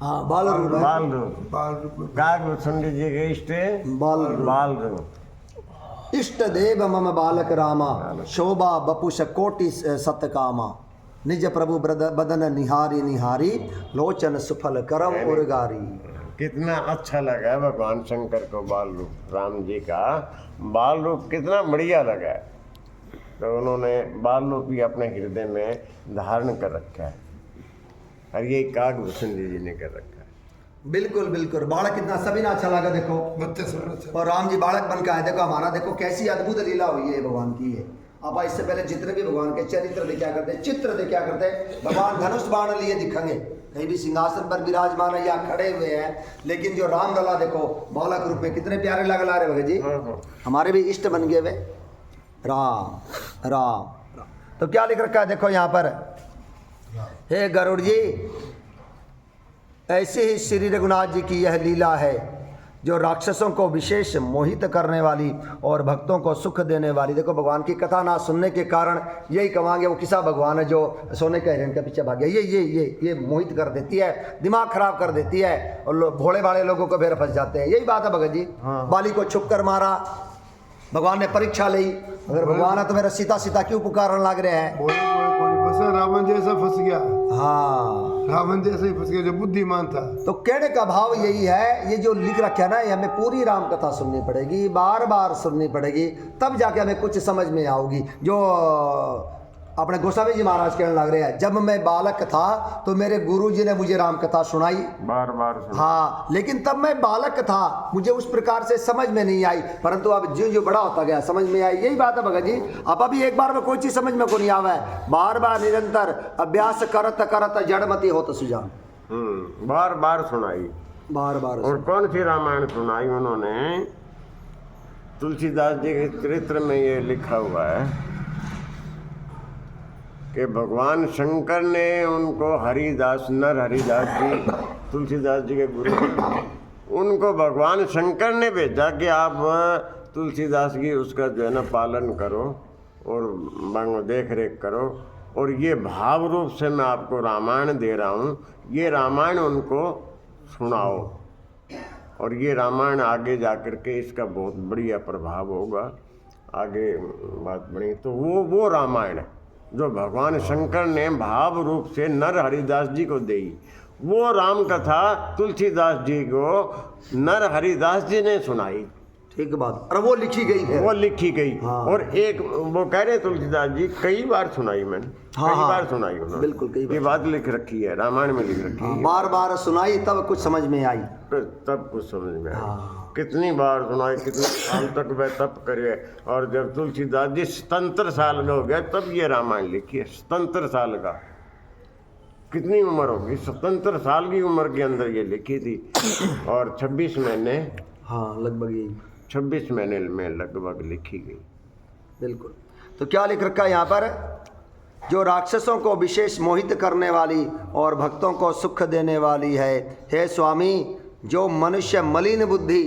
हाँ बाल रूप है। बाल रूप, बाल रूप में काग सुन लीजिएगा इष्ट बाल रूप। बाल रूप। इष्ट देव मम बालक रामा शोभा बपुष कोटि सतकामा निज प्रभु बदन निहारी निहारी लोचन सुफल करम उर्गारी। कितना अच्छा लगा है भगवान शंकर को बाल रूप, राम जी का बाल रूप कितना बढ़िया लगा है। तो उन्होंने बाल रूप ही अपने हृदय में धारण कर रखा है और ये कागभूषण जी ने कर रखा है। बिल्कुल बिल्कुल, बालक कितना सभी ना अच्छा लगा देखो। बच्चे सब अच्छा और राम जी बालक बन का है, देखो हमारा देखो कैसी अद्भुत लीला हुई है भगवान की है। अब इससे पहले जितने भी भगवान के चरित्र देखा करते, चित्र देखा करते, भगवान धनुष बाण लिए दिखेंगे, कहीं भी सिंहासन पर विराजमान है या खड़े हुए हैं, लेकिन जो राम लला देखो बालक रूप में कितने प्यारे लग ला रहे भगत जी। हमारे भी इष्ट बन गए वे राम राम। तो क्या लिख रखा है देखो यहाँ पर, हे गरुड़ जी ऐसे ही श्री रघुनाथ जी की यह लीला है जो राक्षसों को विशेष मोहित करने वाली और भक्तों को सुख देने वाली। देखो भगवान की कथा ना सुनने के कारण यही कमांगे वो किसा भगवान है जो सोने के हिरण के पीछे भाग गया, ये मोहित कर देती है, दिमाग खराब कर देती है और भोले भाले लोगों को फिर फंस जाते हैं। यही बात है भगत जी। बाली को छुप कर मारा, भगवान ने परीक्षा ली, अगर भगवान है तो मेरा सीता सीता क्यों पुकारने लग रहे हैं। फंसा, रावण जैसा फंस गया। हाँ रावण जैसा ही फंस गया जो बुद्धिमान था। तो कहने का भाव यही है, ये जो लिख रखा है ना, ये हमें पूरी राम कथा सुननी पड़ेगी, बार बार सुननी पड़ेगी, तब जाके हमें कुछ समझ में आओगी। जो अपने गोस्वामी जी महाराज कहने लग रहे हैं, जब मैं बालक था तो मेरे गुरु जी ने मुझे राम कथा सुनाई, बार बार हाँ, लेकिन तब मैं बालक था, मुझे उस प्रकार से समझ में नहीं आई, परंतु अब जो जो बड़ा होता गया समझ में आई। यही बात है भगत जी। अब अभी एक बार में कोई चीज समझ में को नहीं आवा है, बार बार निरंतर अभ्यास करत करत जड़मती होत सुजान। बार बार सुनाई, बार बार। और कौन सी रामायण सुनाई उन्होंने? तुलसीदास जी के चरित्र में ये लिखा हुआ है कि भगवान शंकर ने उनको हरिदास, नर हरिदास जी, तुलसीदास जी के गुरु, उनको भगवान शंकर ने भेजा कि आप तुलसीदास की उसका जो है ना पालन करो और देख रेख करो, और ये भाव रूप से मैं आपको रामायण दे रहा हूँ, ये रामायण उनको सुनाओ, और ये रामायण आगे जा कर के इसका बहुत बढ़िया प्रभाव होगा, आगे बात बढ़ी। तो वो रामायण है जो भगवान शंकर ने भाव रूप से नर हरिदास जी को दी। वो राम कथा तुलसीदास जी को नर हरिदास जी ने सुनाई। ठीक बात, और वो लिखी गई है, वो लिखी गई। हाँ। और एक वो कह रहे तुलसीदास जी कई बार सुनाई मैंने, हाँ, कई हाँ। बार सुनाई उन्होंने, बिल्कुल कई बार। ये बात लिख रखी है, रामायण में लिख रखी है। बार बार सुनाई तब कुछ समझ में आई। तब कुछ समझ में आया। हाँ। कितनी बार सुनाई, कितने साल तक वह तप करे, और जब तुलसीदास जी 77 साल का हो गया तब ये रामायण लिखी है। 77 साल का, कितनी उम्र होगी, 77 साल की उम्र के अंदर ये लिखी थी, और 26 महीने, हाँ लगभग यही, 26 महीने में लगभग लिखी गई। बिल्कुल। तो क्या लिख रखा है यहाँ पर, जो राक्षसों को विशेष मोहित करने वाली और भक्तों को सुख देने वाली है। हे स्वामी, जो मनुष्य मलिन बुद्धि,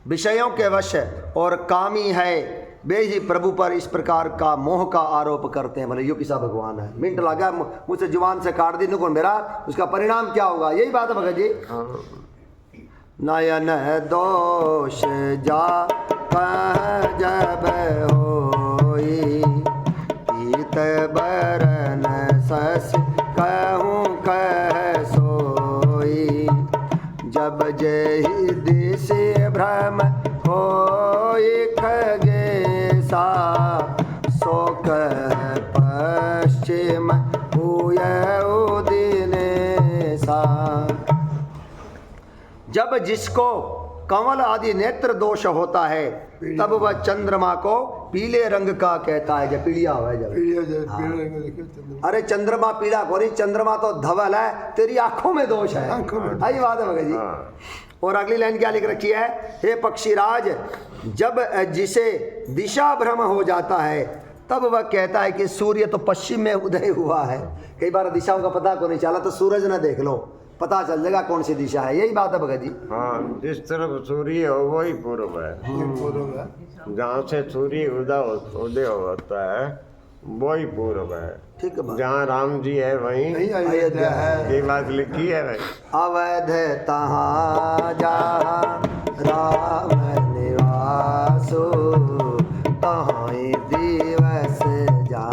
विषयों के वश और कामी है, वे ही प्रभु पर इस प्रकार का मोह का आरोप करते हैं। भले यो किसा भगवान है, मिनट लगा मुझसे जुबान से काट दी नुकन मेरा, उसका परिणाम क्या होगा। यही बात है भगत जी। नयन दोष जा कह जब होई, पीत बरन सस कहूँ कह सोई, जब जही दिश भ्रम होई खगेसा, सो कह पश्चिम हुए उदिनेसा। जब जिसको कमल आदि नेत्र दोष होता है तब वह चंद्रमा को पीले रंग का कहता है। जब पीलिया हुआ है जब, अरे चंद्रमा पीला गोरी, चंद्रमा तो धवल है, तेरी आंखों में दोष है। आई बात है भगत जी। और अगली लाइन क्या लिख रखी है, हे पक्षीराज, जब जिसे दिशा भ्रम हो जाता है तब वह कहता है कि सूर्य तो पश्चिम में उदय हुआ है। कई बार दिशाओं का पता को नहीं चला तो सूरज न देख लो, पता चल जाएगा कौन सी दिशा है। यही बात है भगत जी। हाँ, जिस तरफ सूर्य हो वही पूर्व है। जहाँ से सूर्य उदय होता है वही पूर्व है। ठीक है, जहाँ राम जी है वहीं नहीं अयोध्या है। ये बात लिखी है भाई। अवध तहाँ जहाँ राम निवासो, तहाँ दिवस जा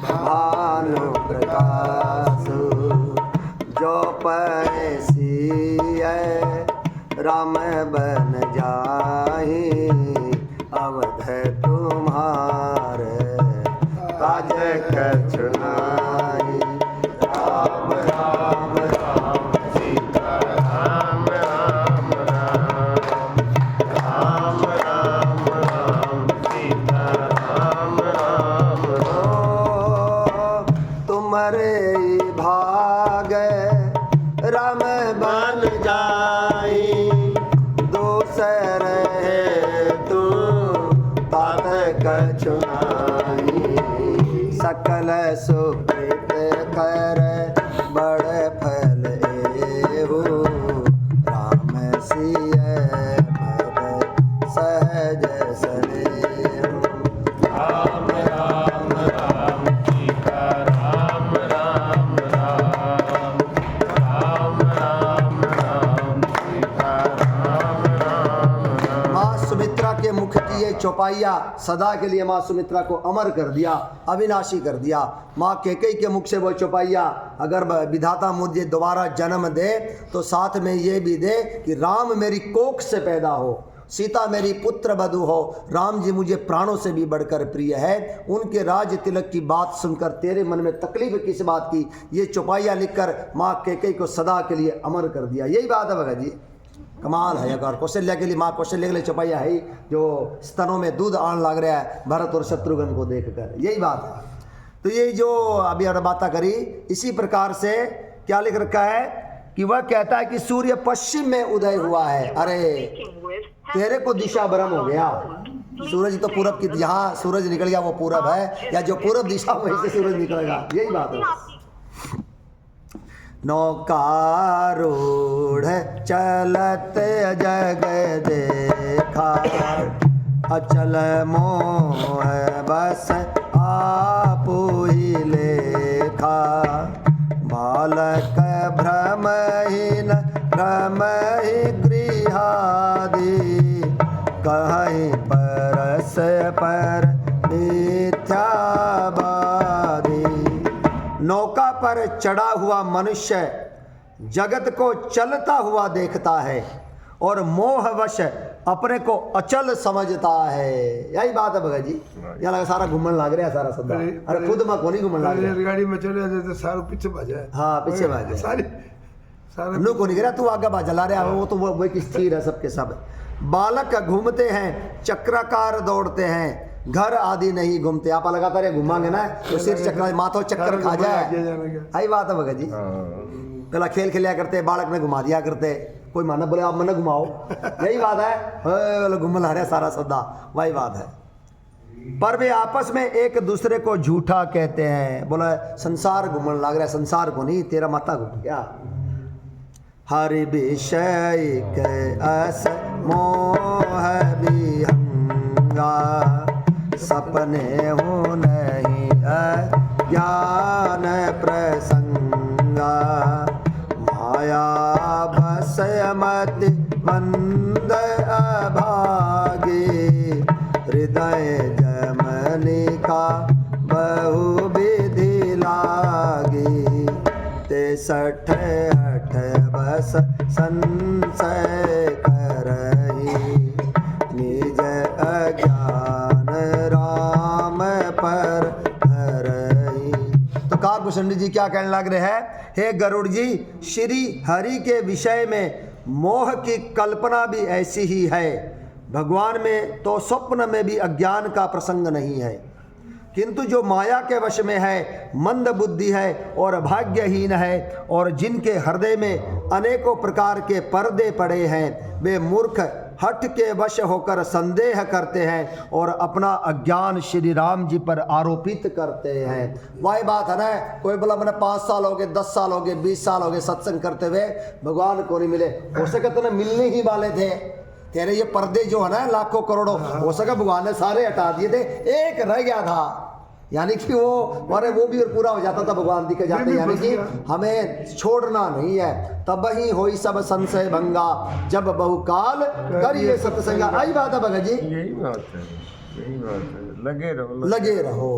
भानु प्रकाशो। जो पैसिय राम बन जाहि, अवध तुम्हारे काज कछु नाहि। राम राम राम सीता राम राम राम, राम राम राम सीता राम राम राम। तुम्हारे भाग राम बन जाई, दूसर तू तात कछु नाहि। सकल सुकृत कर बड़ फल एहु, राम सिय पद सहज सनेहु। राम राम राम सीता राम राम राम, राम राम राम सीता राम राम राम। माँ सुमित्रा के मुख की ये चौपाइया सदा के लिए माँ सुमित्रा को अमर कर दिया, अविनाशी कर दिया। माँ कैकेयी के मुख से वो चौपाइया अगर विधाता मुझे दोबारा जन्म दे तो साथ में ये भी दे कि राम मेरी कोख से पैदा हो, सीता मेरी पुत्र वधू हो, राम जी मुझे प्राणों से भी बढ़कर प्रिय है। उनके राज तिलक की बात सुनकर तेरे मन में तकलीफ किस बात की, ये चौपाइया लिखकर माँ कैकेयी को सदा के लिए अमर कर दिया। यही बात है भगत जी, कमाल है। अगर कौशल्या के लिए माँ कौशल्या के लिए चौपाइया है जो स्तनों में दूध आने लग रहा है भरत और शत्रुघ्न को देखकर, यही बात है। तो ये जो अभी और बातें करी, इसी प्रकार से क्या लिख रखा है कि वह कहता है कि सूर्य पश्चिम में उदय हुआ है। अरे तेरे को दिशा भ्रम हो गया, सूरज तो पूरब की, जहाँ सूरज निकल गया वो पूरब है, या जो पूरब दिशा वहीं से सूरज निकलेगा, यही बात है। नौकारूढ़ चलत जग देखा, अचल मोह बस आपु ही लेखा। बालक भ्रमहीन भ्रमहि गृहादि, कहीं परस पर मिथ्यावादी। नौका पर चढ़ा हुआ मनुष्य जगत को चलता हुआ देखता है और मोहवश अपने को अचल समझता है। यही बात है भगत जी। यहाँ लगा सारा घूमन लग रहा है सारा सदा, अरे खुद में कोनी घूमन लग रहा है। गाड़ी में चले जाते तो सारा पीछे भाजा। हाँ पीछे भाजा सारी सारा नु को नहीं गिरा, तू आगे बाजा ला रहा है, वो तो वो एक स्थिर है सबके सब। बालक घूमते हैं चक्राकार दौड़ते हैं, घर आदि नहीं घूमते। आप लगातार घुमाएंगे ना तो सिर चक्कर माथो चक्कर खा जाए। यही बात है भगत जी। पहला खेल खेलिया करते, बालक ने घुमा दिया करते, कोई माना बोले आप मन घुमाओ, यही बात है। घूमन आ रहा सारा सौदा, वही बात है। पर वे आपस में एक दूसरे को झूठा कहते हैं। बोला संसार घूमन लग रहा है, संसार को नहीं, तेरा माता घूम गया। हरि विषय के अस मोह विहंगा, सपने हो नहीं ज्ञान प्रसंगा। माया बस मति मंद अभागे, हृदय जमनी का बहु विधि लागी। 63 हठ बस संशय करही, निज अज्ञान राम पर धरही। तो काकभूषण जी क्या कहने लग रहे हैं, हे गरुड़ जी, श्री हरि के विषय में मोह की कल्पना भी ऐसी ही है। भगवान में तो स्वप्न में भी अज्ञान का प्रसंग नहीं है, किंतु जो माया के वश में है, मंद बुद्धि है और भाग्यहीन है, और जिनके हृदय में अनेकों प्रकार के पर्दे पड़े हैं, वे मूर्ख हठ के वश होकर संदेह करते हैं और अपना अज्ञान श्री राम जी पर आरोपित करते हैं। वही बात है ना, कोई बोला मैंने 5 साल हो गए, 10 साल हो गए, 20 साल हो गए सत्संग करते हुए, भगवान को नहीं मिले। हो सके तो मिलने ही वाले थे, तेरे ये पर्दे जो है ना लाखों करोड़ों, हो सके भगवान ने सारे हटा दिए थे, एक रह गया था। यानी कि वो मारे वो भी पूरा हो जाता था, भगवान दिखे जाते हैं। यानी कि हमें छोड़ना नहीं है। तब ही होई सब संशय भंगा, जब बहुकाल करिए सत्संगा। आई बात है भगत जी, यही बात है, यही बात है। लगे रहो, लगे रहो।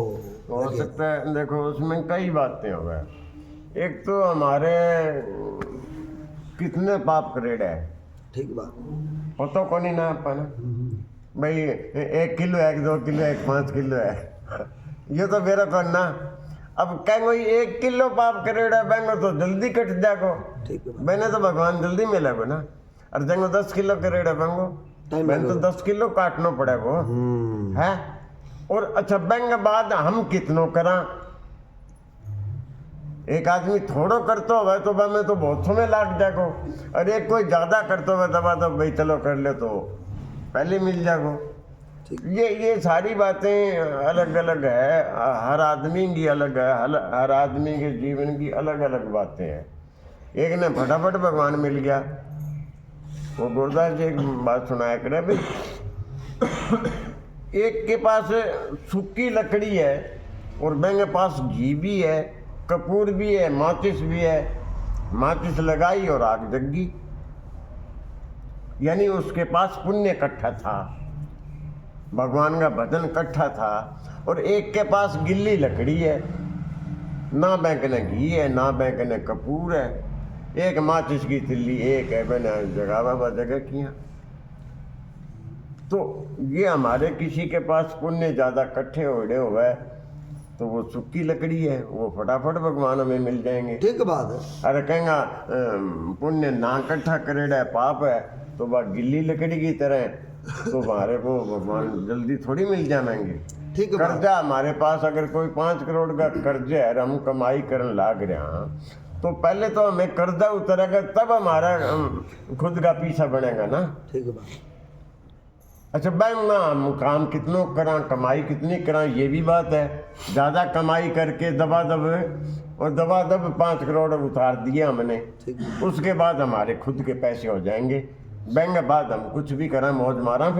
हो सकता है देखो उसमें कई बातें हो गए। एक तो हमारे कितने पाप करेड़ है, ठीक बात। वो तो कौन ही ना अपन भाई 1 किलो है, 2 किलो है, 5 किलो है, ये तो मेरा कौन ना। अब कहेंगे 1 किलो पाप करेड़ा बेंगो तो जल्दी कट जागो, ठीक है। मैंने तो भगवान जल्दी मिलेगो ना। और जंगो 10 किलो करेड़ा बेंगो टाइम मैंने तो 10 किलो काटना पड़ेगो है। और अच्छा बेंग बाद हम कितनों करा, एक आदमी थोड़ो करतो हो तो मैं तो बहुत समय लाग जागो, और एक कोई ज्यादा करतो हो दबा तो भाई चलो कर ले तो पहले मिल जागो। ये सारी बातें अलग अलग है, हर आदमी की अलग है, हर आदमी के जीवन की अलग अलग बातें हैं। एक ने फटाफट भगवान मिल गया, वो गुरुदास जी एक बात सुनाया करे भाई, एक के पास सूखी लकड़ी है और मेरे पास घी भी है, कपूर भी है, माचिस भी है। माचिस लगाई और आग जगी, यानी उसके पास पुण्य इकट्ठा था, भगवान का भजन इकट्ठा था। और एक के पास गिल्ली लकड़ी है, ना बैंक ने घी है, ना बैंक ने कपूर है, एक माचिस की तिल्ली एक है, मैंने जगह बाबा जगह किया। तो ये हमारे किसी के पास पुण्य ज़्यादा इकट्ठे होड़े हुए तो वो सूखी लकड़ी है, वो फटाफट भगवान हमें मिल जाएंगे। ठीक बात है। अरे कहेंगा पुण्य ना इकट्ठा करेड़ा है, पाप है, तो वह गिल्ली लकड़ी की तरह, तो हमारे को भगवान जल्दी थोड़ी मिल जाएंगे। ठीक बात। कर्जा हमारे पास अगर कोई 5 करोड़ का कर्जा है और हम कमाई करने लाग रहे हैं, तो पहले तो हमें कर्जा उतरेगा तब हमारा खुद का पीछा बनेगा ना। ठीक बात। अच्छा बैंक ना हम काम कितनों करा, कमाई कितनी करा, ये भी बात है। ज़्यादा कमाई करके दबा दब 5 करोड़ उतार दिए हमने, उसके बाद हमारे खुद के पैसे हो जाएंगे। बैंक बाद हम कुछ भी करा, मौज मारा,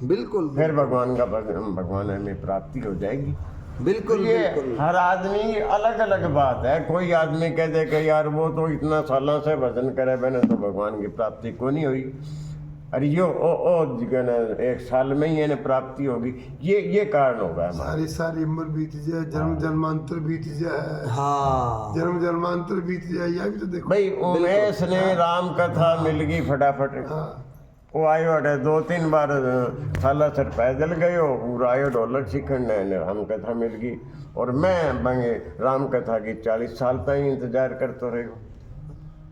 बिल्कुल फिर भगवान हमें प्राप्ति हो जाएगी। बिल्कुल ये बिल्कुल। हर आदमी की अलग अलग बात है। कोई आदमी कह दे कि यार वो तो इतना सालों से भजन करे मैंने तो भगवान की प्राप्ति को नहीं हुई, अरे यो ओ 1 साल में ही इन्हें प्राप्ति होगी, ये कारण होगा। सारी उम्र बीत जाए, जन्मांतर बीत जाए, हाँ जन्मांतर बीत जाए, यह भी तो देखो भाई उमेश ने राम कथा मिल गई फटाफट, वो आयो अटे 2-3 बार साला सर पैदल गयो, पूरा आयो ढोलक सीखने ने राम कथा मिल गई। और मैं बंगे राम कथा की 40 साल तक इंतजार करते रहो।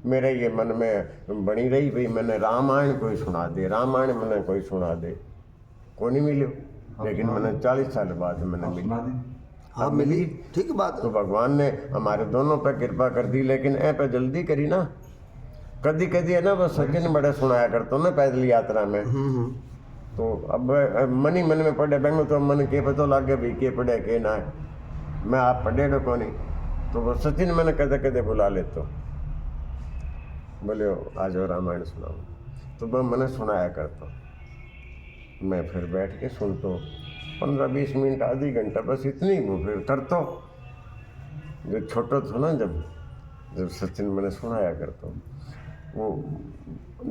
मेरे ये मन में बनी रही भाई मैंने रामायण कोई सुना दे, रामायण मैंने कोई सुना दे, को नहीं मिलो, लेकिन मैंने 40 साल बाद मैंने मिली। हाँ मिली, ठीक बात तो भगवान ने हमारे दोनों पे कृपा कर दी, लेकिन ए पे जल्दी करी ना। कदी कदी है ना, बस सचिन बड़े सुनाया करता ना पैदल यात्रा में, तो अब मन ही मन में पढ़े बेंगो तो मन के पता लग गया भाई के पढ़े के ना है, मैं आप पढ़े को नहीं, तो वो सचिन मैंने कदे कदे बुला लेते, बोले आ जाओ रामायण सुनाओ, तो वह मैंने सुनाया करता। मैं फिर बैठ के सुनता 15-20 मिनट, आधी घंटा, बस इतनी वो फिर करता। जब छोटा था ना, जब सचिन मैंने सुनाया करता, वो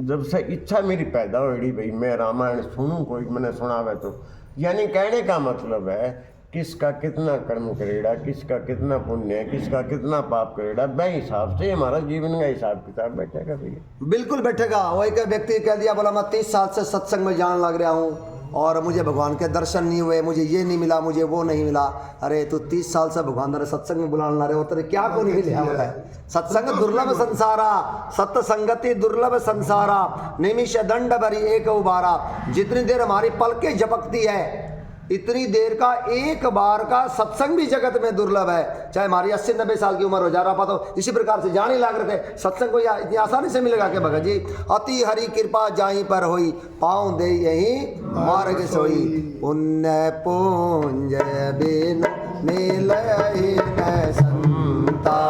जब से इच्छा मेरी पैदा हो रही भाई मैं रामायण सुनूं, कोई मैंने सुनावे तो, यानी कहने का मतलब है किसका कितना कर्म करेगा, किसका कितना पुण्य है, किसका कितना पाप करेगा, वह हिसाब से हमारा जीवन का हिसाब किताब बैठेगा भैया। बिल्कुल बैठेगा। वही का व्यक्ति कह दिया, बोला मैं 30 साल से सत्संग में जान लग रहा हूँ और मुझे भगवान के दर्शन नहीं हुए, मुझे ये नहीं मिला, मुझे वो नहीं मिला। अरे तू 30 साल से भगवान तेरे सत्संग में बुलाने ला रहे हो, तेरे क्या को नहीं मिला? सत्संग दुर्लभ संसारा, सत्य संगति दुर्लभ संसारा, निमिष दंड भरी एक उबारा। जितनी देर हमारी पलकें झपकती है, इतनी देर का एक बार का सत्संग भी जगत में दुर्लभ है। चाहे हमारी 80-90 साल की उम्र हो जा रहा, तो इसी प्रकार से जाने लाग रहे थे, सत्संग को इतनी आसानी से मिलेगा के भगत जी? अति हरि कृपा जाहीं पर होई, पाँव दे यही मार्ग सोई। पुण्य पुंज बिनु मिलहि न संता,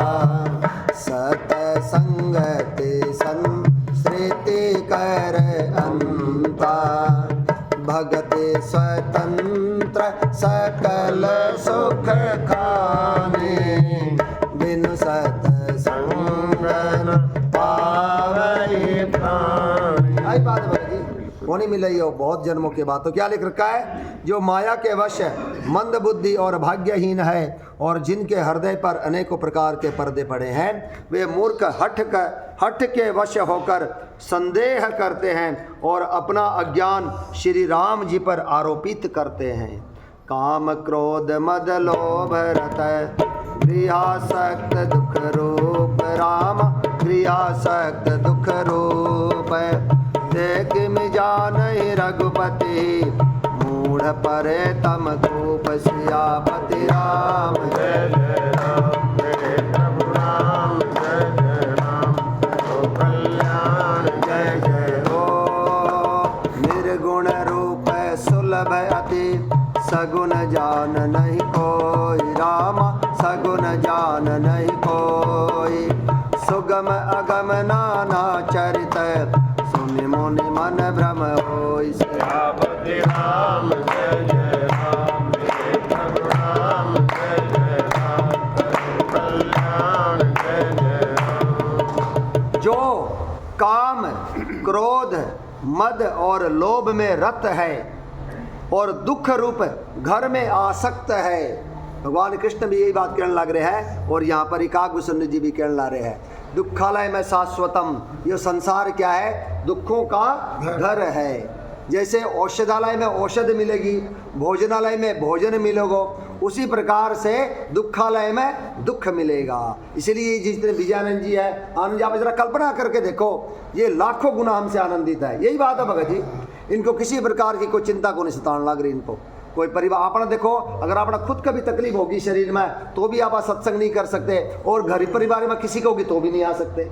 सत संगति संस्कृति कर अंता। भगत स्वतंत्र सकल सुख भरत संग न पावै प्राण। आई बात भगत जी होनी मिल रही हो बहुत जन्मों के बाद। तो क्या लिख रखा है, जो माया के वश मंद बुद्धि और भाग्यहीन है और जिनके हृदय पर अनेकों प्रकार के पर्दे पड़े हैं, वे मूर्ख हठ के वश होकर संदेह करते हैं और अपना अज्ञान श्री राम जी पर आरोपित करते हैं। काम क्रोध मद लोभ रत गृहासक्त दुख रूप राम, गृहासक्त दुख रूप। देख मिजानहि रघुपति मूढ़ परे तम खूप, सियापति राम जय जय राम। जय प्रभु राम जय जय राम। ओ कल्याण जय जय हो। निर्गुण रूप सुलभ अति, सगुण जान नहीं कोई राम, सगुण जान नहीं कोई। सुगम अगम नाना चरित, सुनि मुनि मन भ्रम होई। सियापति राम जय जय राम। जय प्रभु राम जय जय राम। कल्याण जय जय राम। जो काम क्रोध मद और लोभ में रत है और दुख रूप घर में आसक्त है, भगवान कृष्ण भी यही बात कहने लग रहे हैं और यहाँ पर एकाग्र जी भी कहने लग रहे हैं। दुखालय में शाश्वतम, ये संसार क्या है, दुखों का घर है। जैसे औषधालय में औषध मिलेगी, भोजनालय में भोजन मिलेगा, उसी प्रकार से दुखालय में दुख मिलेगा। इसलिए जितने विजयानंद जी है, आनंद जी, आप जरा कल्पना करके देखो, ये लाखों गुना हमसे आनंदित है। यही बात है भगत जी, इनको किसी प्रकार की कोई चिंता को नहीं सताने लग रही। इनको कोई परिवार अपना देखो, अगर अपना खुद का भी तकलीफ होगी शरीर में तो भी आप सत्संग नहीं कर सकते, और घर परिवार में किसी को होगी तो भी नहीं आ सकते।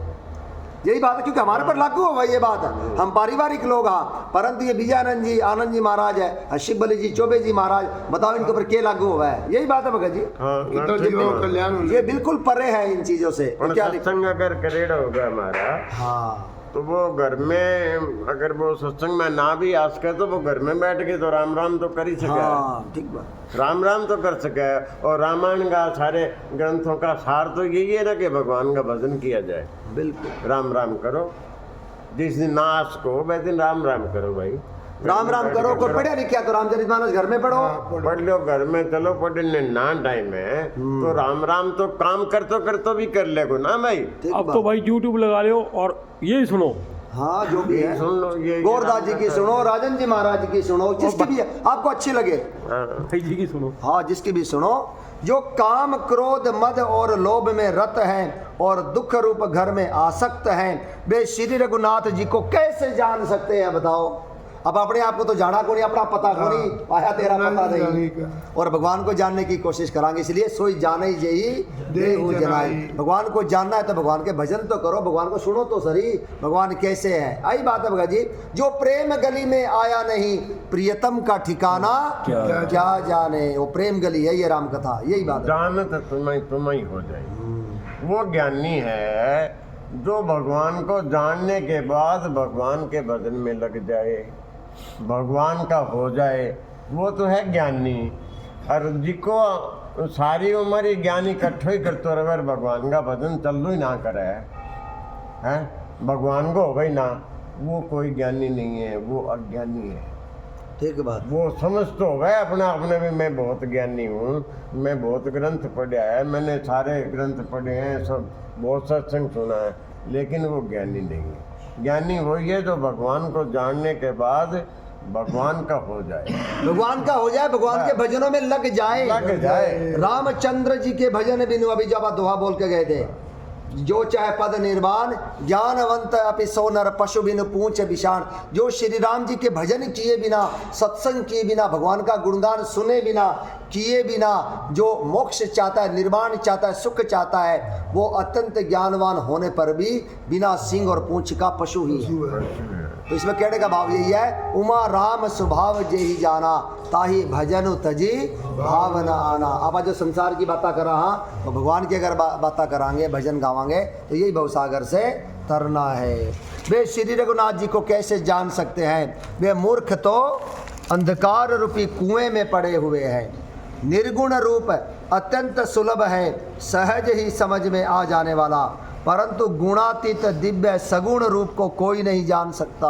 यही बात है, क्योंकि हमारे पर लागू होगा ये बात। हम पारिवारिक लोग हाँ, परंतु ये विजयानंद जी, आनंद जी महाराज है, शिव बलि जी, चौबे जी महाराज, बताओ इनके ऊपर क्या लागू हुआ है। यही बात है भगत जी, ये बिल्कुल परे है इन चीजों से। क्या सत्संग अगर करेड़ा होगा हमारा, हाँ, तो वो घर में अगर वो सत्संग में ना भी आ सके तो वो घर में बैठ के तो राम राम तो कर ही सके। हाँ, ठीक बात, राम राम तो कर सके। और रामायण का सारे ग्रंथों का सार तो यही है ना कि भगवान का भजन किया जाए। बिल्कुल, राम राम करो, जिस दिन ना आ सको वह दिन राम राम करो भाई, राम राम करो। कोई पढ़ा लिखा तो रामचरितमानस घर में पढ़ो, पढ़ लो घर में। चलो पढ़ने ना टाइम है तो राम राम तो काम कर भी कर ले ना भाई। अब तो भाई YouTube लगा लो और यही सुनो। हाँ, जो भी है सुन लो, ये गौरदास जी की सुनो, राजन जी महाराज की सुनो, जिसकी भी आपको अच्छी लगे जी की सुनो। हाँ, जिसकी भी सुनो। जो काम क्रोध मद और लोभ में रत हैं और दुख रूप घर में आसक्त हैं, वे श्री रघुनाथ जी को कैसे जान सकते हैं बताओ। अब अपने आप को तो जाना को नहीं, अपना पता को नहीं, आया तेरा पता नहीं, और भगवान को जानने की कोशिश करांगे। इसलिए सोई जाने ही देहु जनाई। भगवान को जानना है तो भगवान के भजन तो करो, भगवान को सुनो तो सही, भगवान कैसे है। आई बात है भगत जी, जो प्रेम गली में आया नहीं, प्रियतम का ठिकाना क्या जाने। वो प्रेम गली है ये राम कथा, यही बात है। जानत तुम्हें हो जाए, वो ज्ञानी है जो भगवान को जानने के बाद भगवान के भजन में लग जाए, भगवान का हो जाए, वो तो है ज्ञानी। और जिको सारी उम्र ही ज्ञानी इकट्ठो ही करते रहे, भगवान का भजन चलो ही ना करे हैं, भगवान को हो गई ना, वो कोई ज्ञानी नहीं है, वो अज्ञानी है। ठीक बात, वो समझ तो हो गए अपने अपने में, मैं बहुत ज्ञानी हूँ, मैं बहुत ग्रंथ पढ़ा है, मैंने सारे ग्रंथ पढ़े हैं, सब बहुत सत्संग सुना है, लेकिन वो ज्ञानी नहीं है। ज्ञानी वही है जो भगवान को जानने के बाद भगवान का हो जाए, भगवान का हो जाए, भगवान के भजनों में लग जाए। रामचंद्र जी के भजन बिनु, अभी जब आप दोहा बोल के गए थे, जो चाहे पद निर्वाण, ज्ञानवंत अपि सो नर पशु बिनु पूंछ विषाण। जो श्री राम जी के भजन किए बिना, सत्संग किए बिना, भगवान का गुणगान सुने बिना, किए बिना जो मोक्ष चाहता है, निर्वाण चाहता है, सुख चाहता है, वो अत्यंत ज्ञानवान होने पर भी बिना सिंह और पूंछ का पशु ही है। तो इसमें कहने का भाव यही है, उमा राम स्वभाव जेहि जाना, ताहि भजन तजी भावना आना। आप जो संसार की बातें कर रहा, तो भगवान की अगर बातें करांगे, भजन गावांगे, तो यही भवसागर से तरना है। वे श्री रघुनाथ जी को कैसे जान सकते हैं, वे मूर्ख तो अंधकार रूपी कुएं में पड़े हुए हैं। निर्गुण रूप अत्यंत सुलभ है, सहज ही समझ में आ जाने वाला, परंतु गुणातीत दिव्य सगुण रूप को कोई नहीं जान सकता।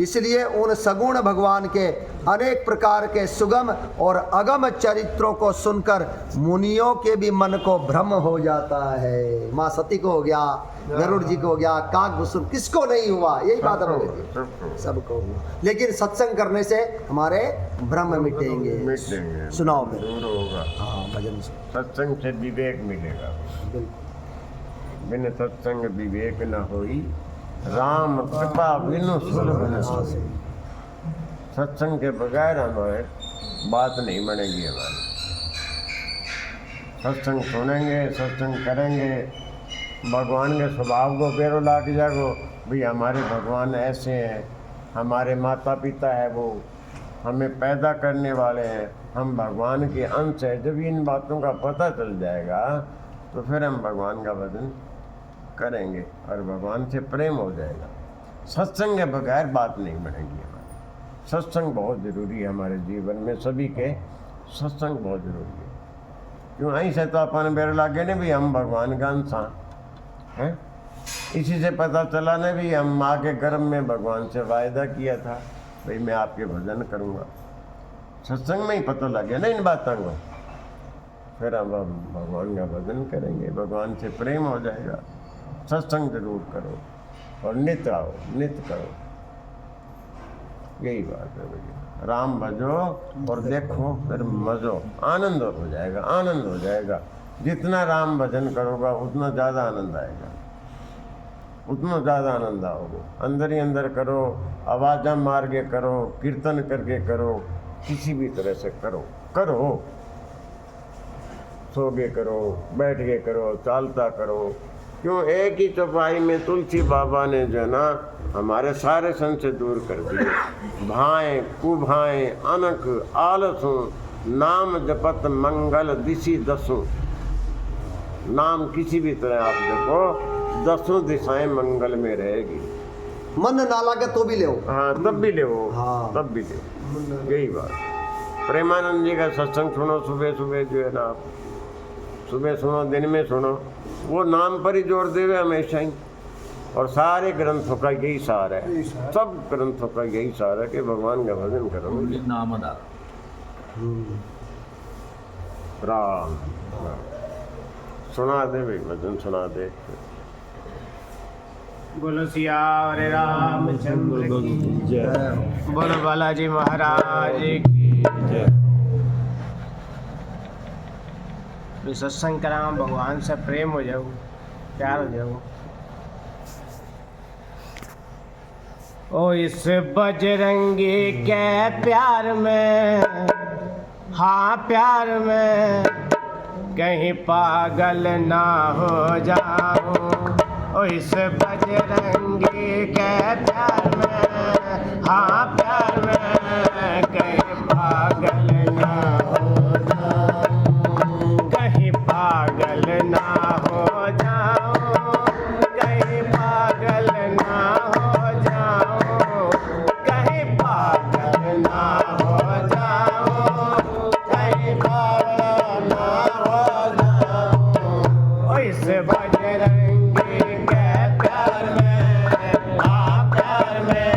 इसलिए उन सगुण भगवान के अनेक प्रकार के सुगम और अगम चरित्रों को सुनकर मुनियों के भी मन को भ्रम हो जाता है। माँ सती को हो गया, गरुड़ जी को हो गया, काक भुसुर, किसको नहीं हुआ? यही बात है सबको हुआ। लेकिन सत्संग करने से हमारे भ्रम मिटेंगे। सुनाओ फिर। दूर होगा। हाँ, भजन सत्संग से विवेक मिलेगा। बिन सत्संग विवेक न होई, राम कृपा बिनु सुलभ न सोई। सत्संग के बगैर हमारे बात नहीं बनेगी। हमारी सत्संग सुनेंगे, सत्संग करेंगे, भगवान के स्वभाव को पैरों ला के जागो भाई हमारे भगवान ऐसे हैं, हमारे माता पिता है, वो हमें पैदा करने वाले हैं, हम भगवान के अंश है। जब इन बातों का पता चल जाएगा तो फिर हम भगवान का भजन करेंगे और भगवान से प्रेम हो जाएगा। सत्संग के बगैर बात नहीं बनेगी हमारी। सत्संग बहुत ज़रूरी है हमारे जीवन में, सभी के सत्संग बहुत ज़रूरी है। क्यों ऐसे तो अपन बेर लागे ने भी हम भगवान का अंश हैं। इसी से पता चला ने भी हम माँ के गर्भ में भगवान से वायदा किया था भाई मैं आपके भजन करूँगा। सत्संग में ही पता लग गया ना इन बातों को, फिर हम भगवान का भजन करेंगे, भगवान से प्रेम हो जाएगा। सत्संग जरूर करो और नित्य आओ, नित्य करो, यही बात है भैया। राम भजो और देखो फिर मजो, आनंद हो जाएगा, आनंद हो जाएगा। जितना राम भजन करोगा उतना ज़्यादा आनंद आएगा, उतना ज़्यादा आनंद आओगे। अंदर ही अंदर करो, आवाज़ा मार के करो, कीर्तन करके करो, किसी भी तरह से करो, करो, सो के करो, बैठ के करो, चालता करो। क्यों एक ही चौपाई में तुलसी बाबा ने जो ना हमारे सारे संशय दूर कर दिए। भाएं कुभाएं अनक आलसों, नाम जपत मंगल दिशि दसों। नाम किसी भी तरह आप देखो, दसों दिशाएं मंगल में रहेगी। मन ना लगे तो भी ले। हाँ तब भी ले, हाँ। तब भी ले, यही बात। प्रेमानंद जी का सत्संग सुनो सुबह सुबह, जो है ना आप सुबह सुनो, दिन में सुनो, वो नाम पर ही जोर देवे हमेशा ही। और सारे ग्रंथों का यही सार है, सब ग्रंथों का यही सार है कि भगवान का भजन करो। नाम राम सुना दे भाई, भजन सुना दे। बोलो सियावर रामचंद्र की जय, बोलो बालाजी महाराज की जय। सत्संग करा, भगवान से प्रेम हो जाओ, प्यार हो जाओ। ओ इस बजरंगी के प्यार में, हाँ प्यार में कहीं पागल ना हो जाऊं। ओ इस बजरंगी के प्यार में, हाँ प्यार में कहीं पागल ना हो जाऊं, कहीं पागल ना हो जाऊं, कहीं पागल ना हो जाऊं, कहीं पागल ना हो जाऊं, कहीं पागल ना हो जाऊं। ओ इस बजरंगी के प्यार में, हाँ प्यार में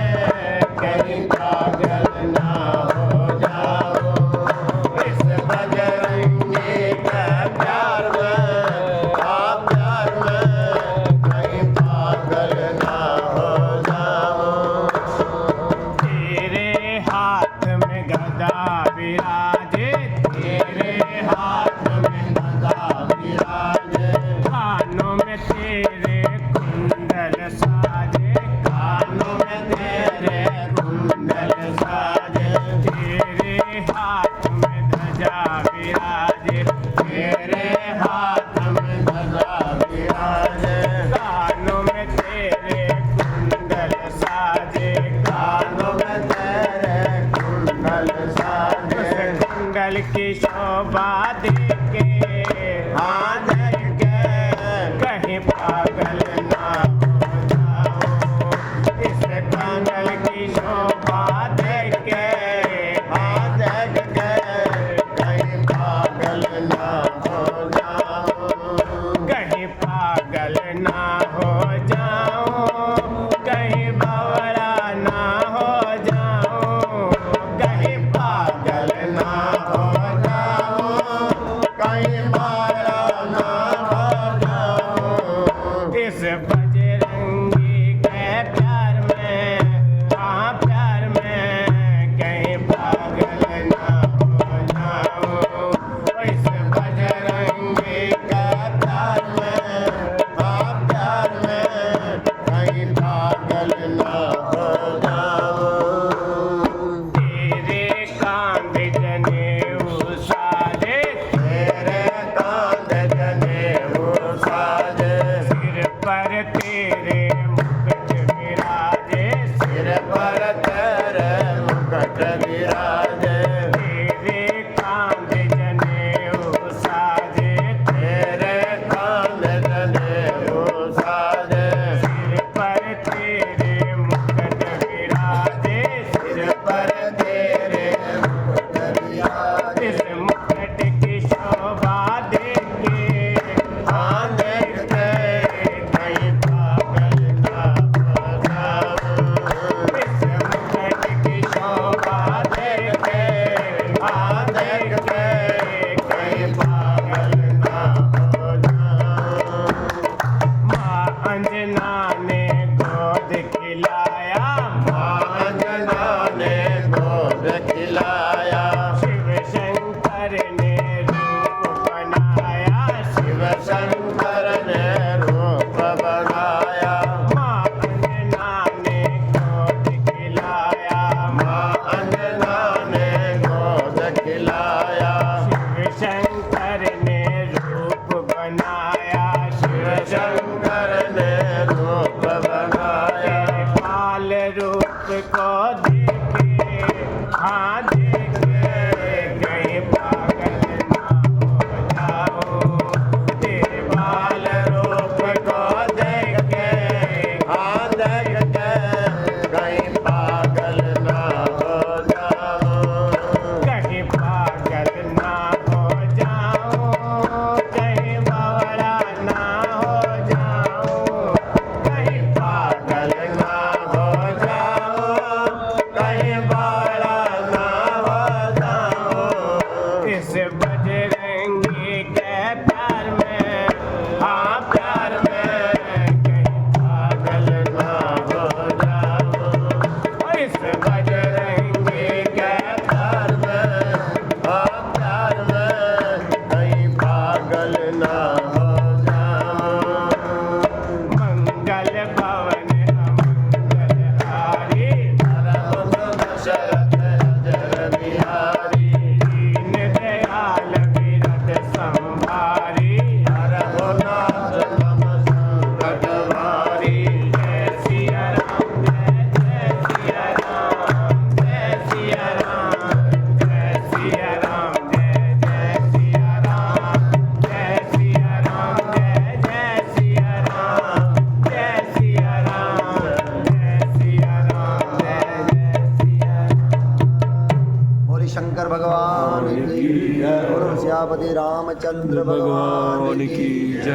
कहीं पागल ना हो जाऊं। इस बजरंगी के प्यार में, हाँ प्यार में कहीं पागल ना हो जाऊं। तेरे हाथ में गदा विराजे, तेरे हाथ में गदा विराजे, कानों में तेरे पर तेरे मुकुट विराजे, सिर पर तेरे मुकुट विराजे, तेरे कांध जनेऊ साजे, तेरे कांध जनेऊ साजे, सिर पर तेरे मुकुट विराजे, सिर पर तेरे मुकुट विराजे, इस मुकुट की शोभा देखे हाँ देखते कहीं पागल ना हो जाऊं। इस मुकुट की शोभा देखे हाँ देखते कहीं पागल ना हो जाऊं। माँ अंजना ने गोद खिलाया, माँ अंजना ने गोद खिलाया, शिव शंकर ने रूप बनाया, शिव शंकर ने रूप बनाया, माँ अंजना ने गोद खिलाया, माँ अंजना ने गोद खिलाया, शिव शंकर ने रूप बनाया, शिव शंकर ने रूप बनाया, तेरे बाल रूप को देखे हाँ देखे कहीं पागल ना हो जाओ, तेरे बाल रूप को देखे हाँ देखते कहीं पागल ना हो जाऊं। कहीं पागल ना हो जाओ, कहीं बावड़ा ना हो जाओ, कहीं पागल ना हो जाओ, कहीं बड़ा ना हो जाओ। इस बजरंगी के प्यार में हाँ प्यार में कहीं पागल ना हो जाओ, इस बजरंगी के प्यार में, हाँ प्यार में कहीं पागल ना हो जाओ। मंगल भवन अमंगल हारी, शरद अजर बिहारी, दीन दयाल विरत संभारी, हर हो नाथ मम संकट भारी। जय सिया राम जय जय सिया राम, जय सिया राम जय सिया राम, जय जय सिया राम, जय सिया राम जय जय सिया राम, जय सिया राम जय सिया राम, जय जय सिया राम। बोली शंकर भगवान की जय, बोलो श्यापति रामचंद्र भगवान की जय।